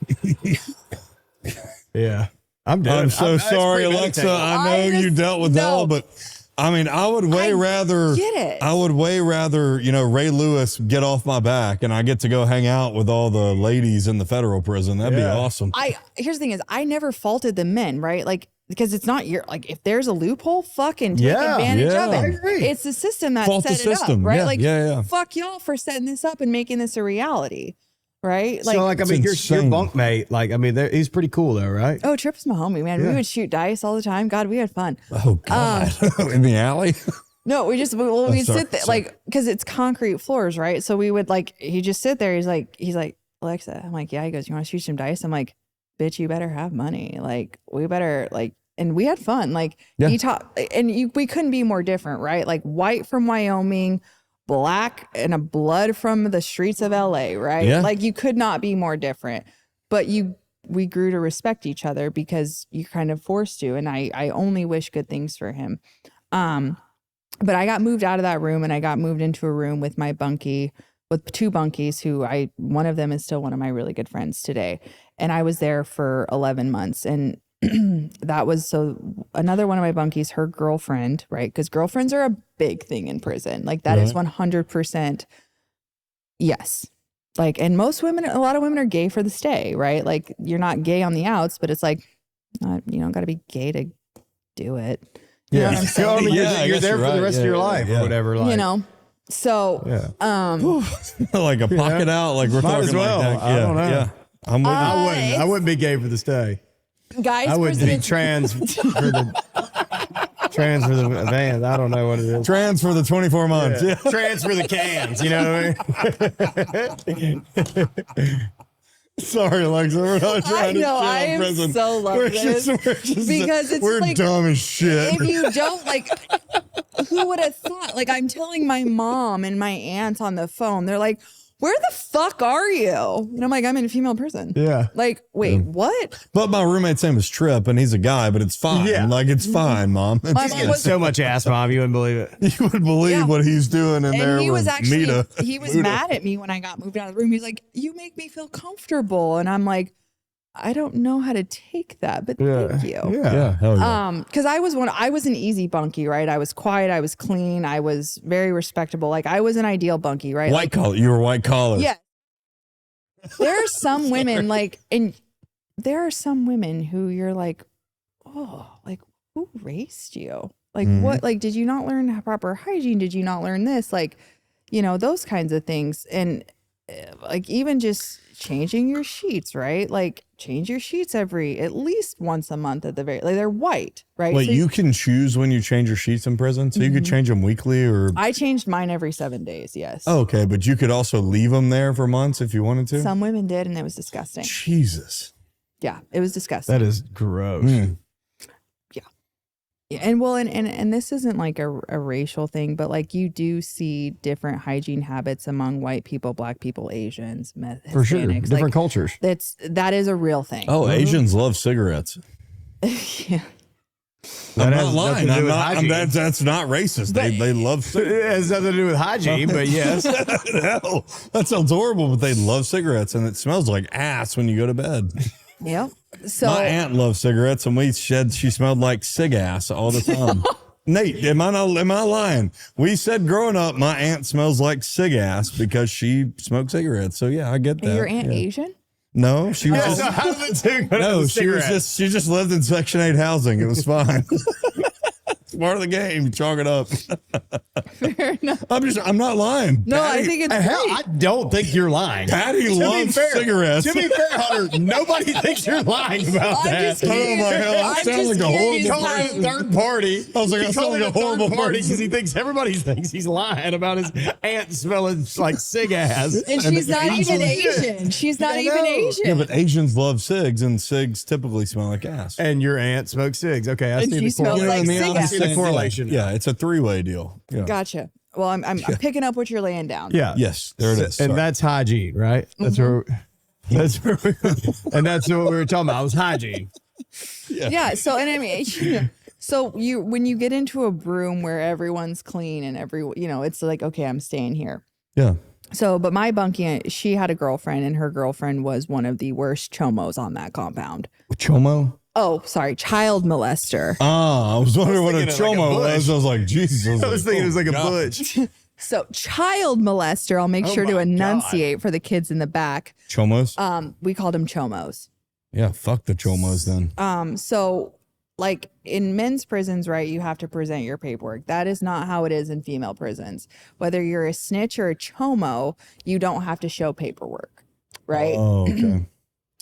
Yeah. I'm dead. I'm so that's sorry, premeditated. Alexa. I know you dealt with hell, but I mean, I would way rather get it. I would way rather, Ray Lewis get off my back and I get to go hang out with all the ladies in the federal prison. That'd be awesome. Here's the thing is I never faulted the men, right? Like, because it's not your, like, if there's a loophole, fucking take advantage of it. I agree. It's the system that Fault set the it system. up, right? Yeah, Like, fuck y'all for setting this up and making this a reality, right? So, like, I mean, your bunkmate, like, I mean, he's pretty cool, though, right? Oh, Tripp's my homie, man. We would shoot dice all the time. God, we had fun. Oh, God. In the alley? No, we'd sit there, like, because it's concrete floors, right? So we would, like, he'd just sit there. He's like, Alexa. I'm like, yeah. He goes, you want to shoot some dice? I'm like, bitch, you better have money. Like, we better, like, and we had fun. Like, he taught, and we couldn't be more different, right? Like, white from Wyoming, black and a blood from the streets of LA, right? Yeah. Like, you could not be more different. But we grew to respect each other because you kind of forced to. And I only wish good things for him. But I got moved out of that room and I got moved into a room with my bunkie, with two bunkies who one of them is still one of my really good friends today. And I was there for 11 months. And that was, so another one of my bunkies, her girlfriend, right? Because girlfriends are a big thing in prison. Like that is 100% yes. Like, and most women, a lot of women are gay for the stay, right? Like you're not gay on the outs, but it's like, got to be gay to do it. You know what I'm saying? I mean, you're there for the rest of your life or whatever. Like, so, like a pocket out, like we're might talking as well. like that. I don't know. Yeah. I'm with I wouldn't be gay for the stay. Guys, I would be trans for the vans. I don't know what it is. Trans for the 24 months. Yeah. Trans for the cans. You know what I mean? Sorry, Alexa. We're not trying to I am prison. so love this because it's we're like, dumb as shit. if you don't, like, who would have thought? Like, I'm telling my mom and my aunt on the phone, they're like, where the fuck are you? And I'm like, I'm in a female prison. Yeah. Like, wait, what? But my roommate's name is Tripp, and he's a guy, but it's fine. Yeah. Like, it's fine, Mom. My He's mom getting was, so much ass, Mom. You wouldn't believe it. You would believe Yeah. what he's doing in there and he with was actually, Mita. he was mad at me when I got moved out of the room. He's like, you make me feel comfortable. And I'm like, I don't know how to take that, but thank you. Yeah, hell yeah. Because I was an easy bunkie, right? I was quiet, I was clean, I was very respectable. Like I was an ideal bunkie, right? White collar. You were white collar. Yeah. There are some women there are some women who you're like, oh, like who raised you? Like what? Like, did you not learn proper hygiene? Did you not learn this? Like, those kinds of things. And like even just changing your sheets, right? Like change your sheets at least once a month at the very, like they're white, right? Wait, So you can choose when you change your sheets in prison? So you could change them weekly or? I changed mine every 7 days. Yes. Oh, okay, but you could also leave them there for months if you wanted to? Some women did, and it was disgusting. Jesus. Yeah, it was disgusting. That is gross. Yeah, and well, and this isn't like a racial thing, but like you do see different hygiene habits among white people, black people, Asians, For sure. Hispanics. Different Like, cultures. that is a real thing. Oh, Asians love cigarettes. Yeah. I'm That has not lying. nothing to do with hygiene. That's not racist. They love It cigarettes. has nothing to do with hygiene, but yes. Hell, that sounds horrible, but they love cigarettes, and it smells like ass when you go to bed. Yep. So My aunt loves cigarettes, and she smelled like cig ass all the time. Nate, am I lying? We said growing up, my aunt smells like cig ass because she smoked cigarettes. So yeah, I get that. your aunt Yeah. Asian? No, she was So just, how did the two go to no, the she was cigarettes? she just lived in Section 8 housing. It was fine. It's part of the game. Chalk it up. Fair enough. I'm not lying. No, Patty, I think it's Hell, great. I don't think you're lying. Patty To be loves fair- cigarettes. To be fair, Hunter, nobody thinks you're lying about I'm that. just curious. Oh my hell, I I'm sound just like a curious horrible how- Calling it third party. I was like, I sound like a horrible party person. because he thinks everybody thinks he's lying about his aunt smelling like cig ass. And she's not even Asian. She's not even Asian. Yeah, but Asians love cigs, and cigs typically smell like ass. And your aunt smokes cigs. Okay, I And see she the smells correlation. like cig I ass. see the correlation. Yeah, it's a three-way deal. Yeah. Gotcha. Well, I'm picking up what you're laying down. Yeah. Yes, there it is. And Sorry. that's hygiene, right? That's where. That's where. And that's what we were talking about. It was hygiene. Yeah. So, and I mean, so when you get into a room where everyone's clean and it's like, okay, I'm staying here. Yeah. So, but my bunkie, she had a girlfriend, and her girlfriend was one of the worst chomos on that compound. Chomo? Oh, sorry, child molester. I was wondering what a thinking of like a chomo was. bush. I was like, Jesus. I was thinking it was like a God. butch. So child molester, I'll make sure to my enunciate for the kids in the back. Chomos? We called them chomos. Yeah, fuck the chomos then. So like in men's prisons, right, you have to present your paperwork. That is not how it is in female prisons. Whether you're a snitch or a chomo, you don't have to show paperwork, right? Oh, okay.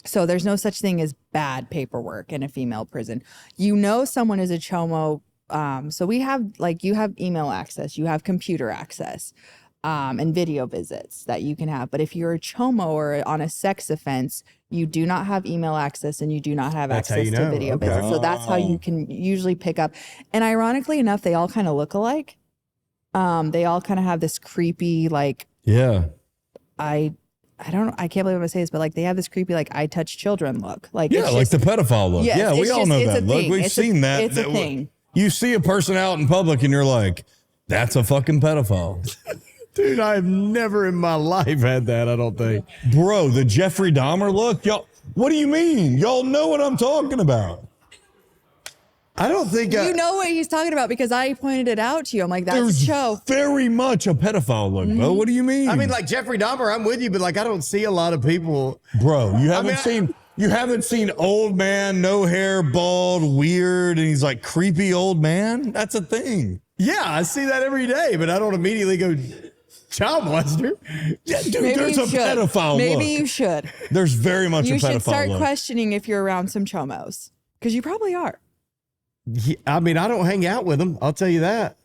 So there's no such thing as bad paperwork in a female prison. You know someone is a chomo. So we have you have email access, you have computer access, and video visits that you can have. But if you're a chomo or on a sex offense, you do not have email access and you do not have That's how access you to know. video Okay. visits. So that's how you can usually pick up. And ironically enough, they all kind of look alike. They all kind of have this creepy, Yeah. I don't know. I can't believe I'm gonna say this, but they have this creepy, I touch children look. Yeah, it's the pedophile look. Yes, yeah, we it's all just- know it's that a look. thing. We've seen that. It's a thing. You see a person out in public and you're like, that's a fucking pedophile. Dude, I've never in my life had that, I don't think. Bro, the Jeffrey Dahmer look? Y'all, what do you mean? Y'all know what I'm talking about. I don't think You know what he's talking about because I pointed it out to you. I'm like, that's There's Cho. very much a pedophile look, bro. What do you mean? I mean, Jeffrey Dahmer, I'm with you, but I don't see a lot of people. bro, you haven't seen old man, no hair, bald, weird, and he's like creepy old man? That's a thing. Yeah, I see that every day, but I don't immediately go child molester. Yeah, dude, Maybe there's you a should. pedophile Maybe look. you should. There's very much You a pedophile should start look. questioning if you're around some chomos because you probably are. Yeah, I mean, I don't hang out with them. I'll tell you that.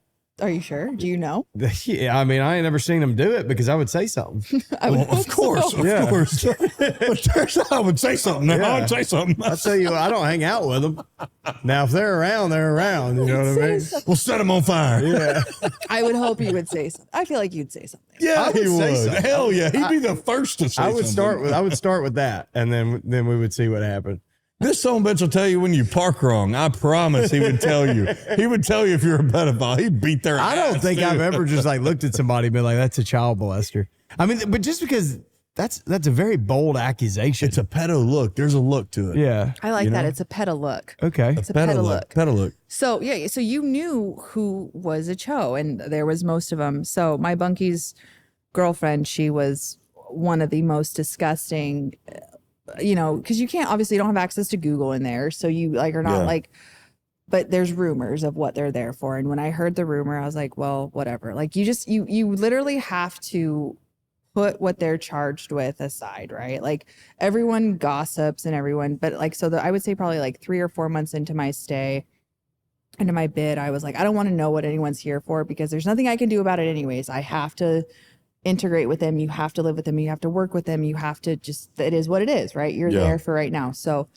Are you sure? Do you know? Yeah, I mean, I ain't never seen them do it because I would say something. I would Well, hope of course, so. of course. But I would say something. Now. I would say something. I'll tell you, I don't hang out with them. Now, if they're around, they're around. You know what I mean? We'll set them on fire. Yeah. I would hope you would say something. I feel like you'd say something. Yeah, I would he say would. something. Hell yeah, he'd be the first to say I would something. start with that, and then we would see what happened. This son of a bitch will tell you when you park wrong. I promise he would tell you. He would tell you if you're a pedophile. He'd beat their ass. I don't think too. I've ever just looked at somebody and been like, "That's a child molester." I mean, but just because that's a very bold accusation. It's a pedo look. There's a look to it. Yeah. I like that. It's a pedo look. Okay. It's a pedo look. Pedo look. So yeah, so you knew who was a cho, and there was most of them. So my bunkie's girlfriend, she was one of the most disgusting. Because you obviously don't have access to Google in there, so you are not but there's rumors of what they're there for. And when I heard the rumor, I was like, well, whatever. You literally have to put what they're charged with aside, right? Everyone gossips and everyone, but I would say probably 3 or 4 months into my stay, into my bid, I was like, I don't want to know what anyone's here for because there's nothing I can do about it anyways. I have to integrate with them. You have to live with them. You have to work with them. You have to it is what it is, right? You're there for right now. So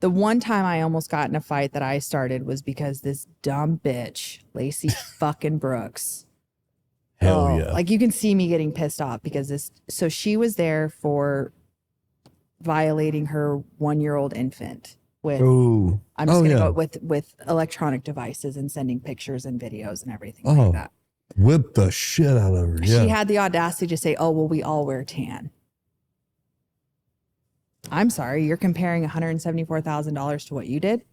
the one time I almost got in a fight that I started was because this dumb bitch, Lacey fucking Brooks. Hell yeah. You can see me getting pissed off because so she was there for violating her 1-year-old infant with, Ooh. I'm just going to yeah. go with electronic devices and sending pictures and videos and everything Oh. like that. Whip the shit out of her. Yeah. She had the audacity to say, oh, well, we all wear tan. I'm sorry, you're comparing $174,000 to what you did?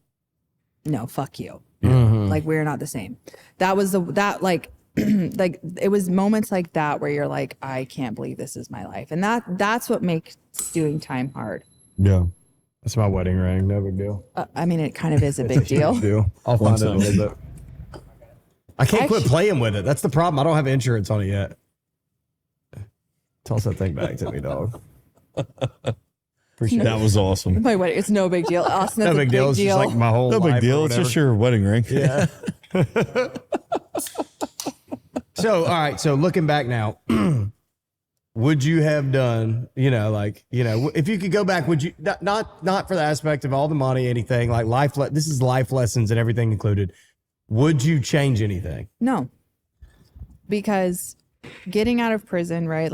No, fuck you. We're not the same. That was it was moments like that where you're like, I can't believe this is my life. And that's what makes doing time hard. Yeah. That's my wedding ring. No big deal. I mean, it kind of is a big deal. I'll find it in a little bit. I can't quit Actually- playing with it. That's the problem. I don't have insurance on it yet. Toss that thing back to me, dog. Appreciate That was awesome. My wedding, it's no big deal. Austin, it. that's No big deal. It's just like my whole No life big or deal. It's just whatever. your wedding ring. Yeah. So, all right. So looking back now, would you have done, if you could go back, would you not for the aspect of all the money, anything this is life lessons and everything included. Would you change anything? No, because getting out of prison, right?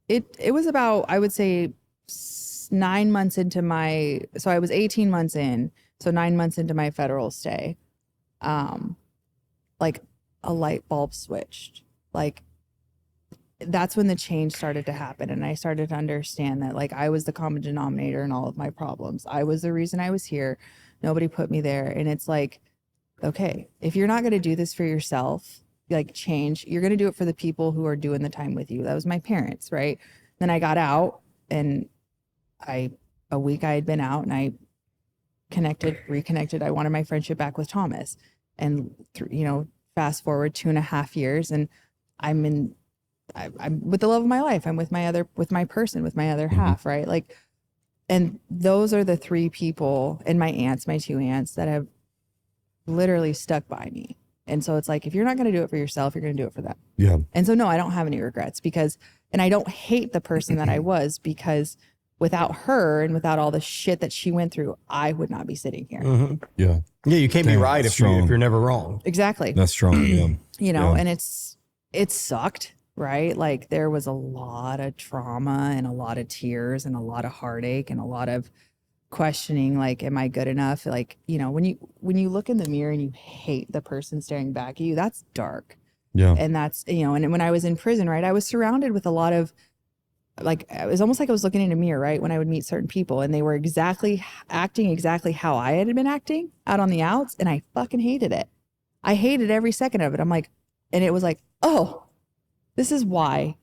It was about, I would say 9 months into so I was 18 months in. So 9 months into my federal stay, a light bulb switched. That's when the change started to happen. And I started to understand that I was the common denominator in all of my problems. I was the reason I was here. Nobody put me there. And it's like, okay, if you're not going to do this for yourself, like change, you're going to do it for the people who are doing the time with you. That was my parents, right? Then I got out, and a week I had been out, and I reconnected. I wanted my friendship back with Thomas. And, fast forward 2.5 years, and I'm with the love of my life. I'm with my other half, right? Like, and those are the 3 people, and my aunts, my 2 aunts, that have literally stuck by me. And so it's like, if you're not going to do it for yourself, you're going to do it for them. Yeah. And so, no, I don't have any regrets and I don't hate the person that I was, because without her and without all the shit that she went through, I would not be sitting here. Mm-hmm. Yeah. Yeah. You can't be right if you're never wrong. Exactly. That's strong. Yeah. And it sucked, right? Like, there was a lot of trauma and a lot of tears and a lot of heartache and a lot of questioning, like, am I good enough? Like, when you look in the mirror and you hate the person staring back at you, that's dark. Yeah. And that's, and when I was in prison, right, I was surrounded with a lot of, like, it was almost like I was looking in a mirror, right, when I would meet certain people, and they were acting exactly how I had been acting out on the outs, and I fucking hated it. I hated every second of it. I'm like, and it was like, oh, this is why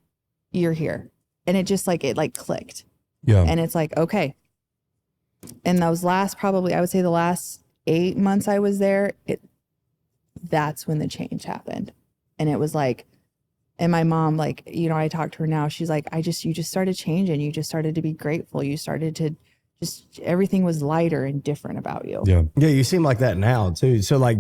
you're here. And it just like, it like clicked. Yeah. And it's like, okay. And those last, probably, I would say the last 8 months I was there, that's when the change happened. And it was like, and my mom, like, I talk to her now, she's like, you just started changing. You just started to be grateful. You started to everything was lighter and different about you. Yeah. Yeah. You seem like that now too. So like,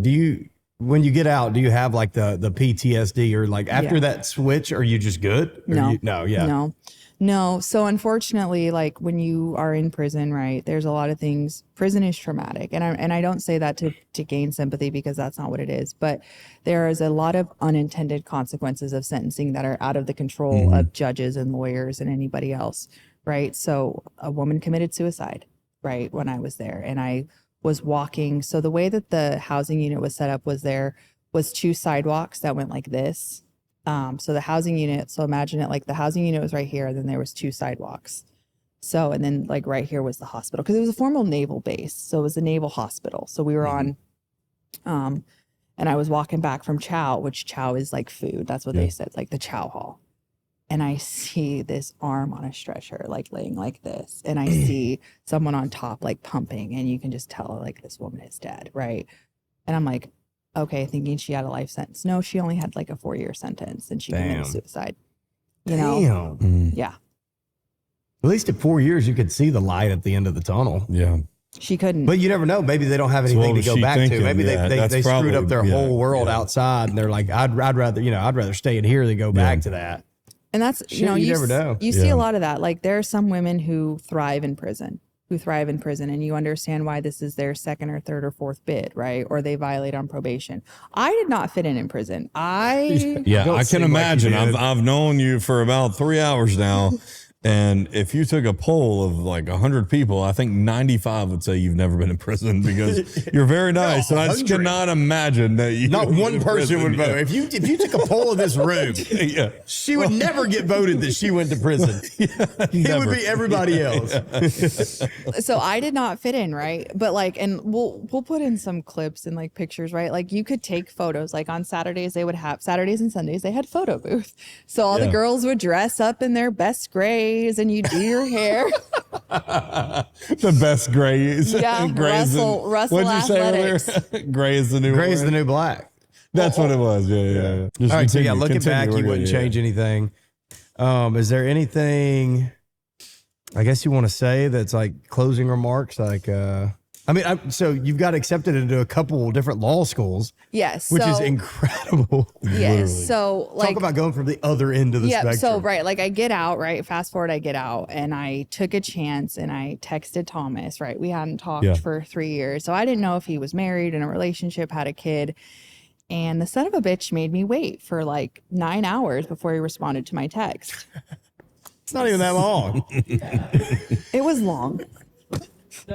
when you get out, do you have like the PTSD, or like after that switch, are you just good? No. So unfortunately, like, when you are in prison, right, there's a lot of things. Prison is traumatic. And I don't say that to gain sympathy, because that's not what it is. But there is a lot of unintended consequences of sentencing that are out of the control of judges and lawyers and anybody else, right? So a woman committed suicide, right, when I was there. And I was walking. So the way that the housing unit was set up was there was 2 sidewalks that went like this. So the housing unit, so imagine it like the housing unit was right here, and then there was 2 sidewalks. So, and then like right here was the hospital, because it was a formal naval base. So it was a naval hospital. So we were on, and I was walking back from chow, which chow is like food. That's what they said, like the chow hall. And I see this arm on a stretcher, like laying like this. And I see someone on top, like pumping, and you can just tell, like, this woman is dead. Right. And I'm like, okay, thinking she had a life sentence. No, she only had like a 4-year sentence, and she committed suicide. Yeah. At least at 4 years, you could see the light at the end of the tunnel. Yeah. She couldn't. But you never know. Maybe they don't have anything to go back to. Maybe they screwed up their whole world outside, and they're like, I'd rather stay in here than go back to that. And that's, you never know. You see a lot of that. Like, there are some women who thrive in prison, and you understand why this is their 2nd or 3rd or 4th bid, right? Or they violate on probation. I did not fit in prison. I can imagine. I've known you for about 3 hours now. And if you took a poll of like 100 people, I think 95 would say you've never been in prison, because you're very nice. And I just cannot imagine that you. Not one person would vote. If you took a poll of this room, she would never get voted that she went to prison. It would be everybody else. So I did not fit in, right? But like, and we'll put in some clips and like pictures, right? Like, you could take photos. Like on Saturdays, Saturdays and Sundays, they had photo booth. So all the girls would dress up in their best grays, and you do your hair. The best grays. Yeah, Russell What'd you say earlier? Gray is the new Gray is the new black. That's what it was. Yeah. All right, so looking back, you wouldn't change anything. Is there anything, I guess, you want to say that's like closing remarks? Like, so you've got accepted into a couple different law schools. Yes. Which is incredible. Yes. Literally. So like, talk about going from the other end of the spectrum. So right, like I get out, right? Fast forward, I get out, and I took a chance, and I texted Thomas, right? We hadn't talked for 3 years. So I didn't know if he was married, in a relationship, had a kid. And the son of a bitch made me wait for like 9 hours before he responded to my text. It's not even that long. It was long.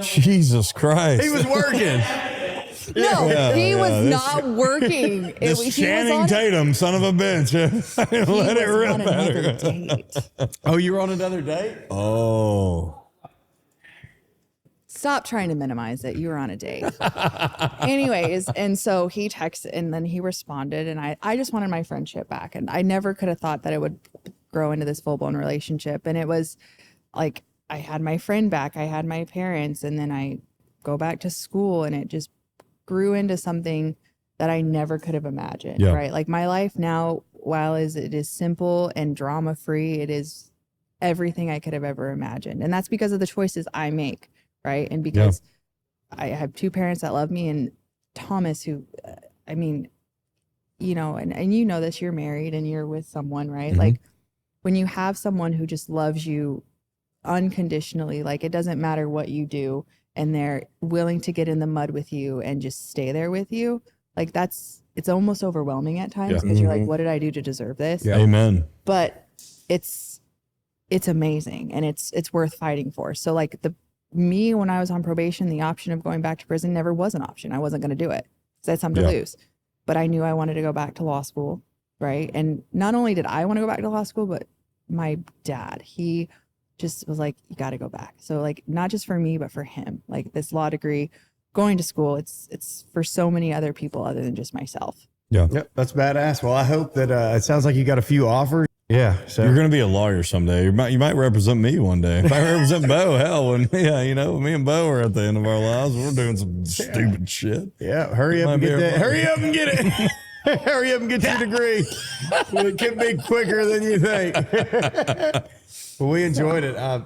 Jesus Christ. He was working. No, he was not working. Channing Tatum, son of a bitch. Let it rip on another date. Oh, you were on another date? Oh. Stop trying to minimize it. You were on a date. Anyways, and so he texted and then he responded, and I just wanted my friendship back. And I never could have thought that it would grow into this full-blown relationship. And it was like I had my friend back, I had my parents, and then I go back to school, and it just grew into something that I never could have imagined. Yeah. Right. Like my life now, while it is simple and drama-free, it is everything I could have ever imagined. And that's because of the choices I make. Right. And because I have two parents that love me, and Thomas, who, I mean, you know, and you know this, you're married and you're with someone, right? Mm-hmm. Like when you have someone who just loves you unconditionally, like it doesn't matter what you do, and they're willing to get in the mud with you and just stay there with you. Like it's almost overwhelming at times because you're like, what did I do to deserve this? Yeah. Amen. But it's amazing, and it's worth fighting for. So like me, when I was on probation, the option of going back to prison never was an option. I wasn't going to do it because I had something to lose. But I knew I wanted to go back to law school, right? And not only did I want to go back to law school, but my dad, he just was like, you got to go back. So like, not just for me, but for him, like this law degree, going to school, it's for so many other people other than just myself. Yeah. Yep, that's badass. Well, I hope that it sounds like you got a few offers. Yeah. So You're going to be a lawyer someday. You might represent me one day. If I represent Bo, hell, when you know, me and Bo are at the end of our lives, we're doing some stupid shit. yeah, hurry up and get that. Hurry up and get it. Hurry up and get your degree. It could be quicker than you think. Well, we enjoyed it. I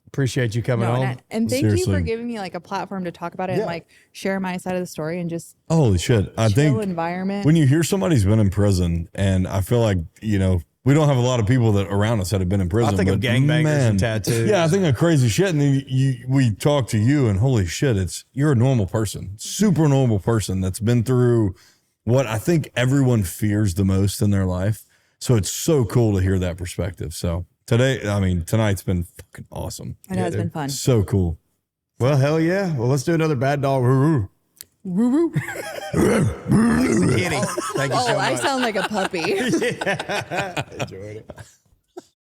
appreciate you coming on. And thank you Seriously. for giving me like a platform to talk about it and like share my side of the story and just Holy shit. I chill think environment. when you hear somebody's been in prison, and I feel like, you know, we don't have a lot of people that around us that have been in prison. I think of but gangbangers man, and tattoos. Yeah, I think of crazy shit. And then we talk to you, and holy shit, you're a normal person, super normal person that's been through what I think everyone fears the most in their life. So it's so cool to hear that perspective. So tonight's been fucking awesome. It has been fun. So cool. Well, hell yeah. Well, let's do another bad dog. Woo woo. Alexa Kinney. Thank you so much. I sound like a puppy. Enjoyed it.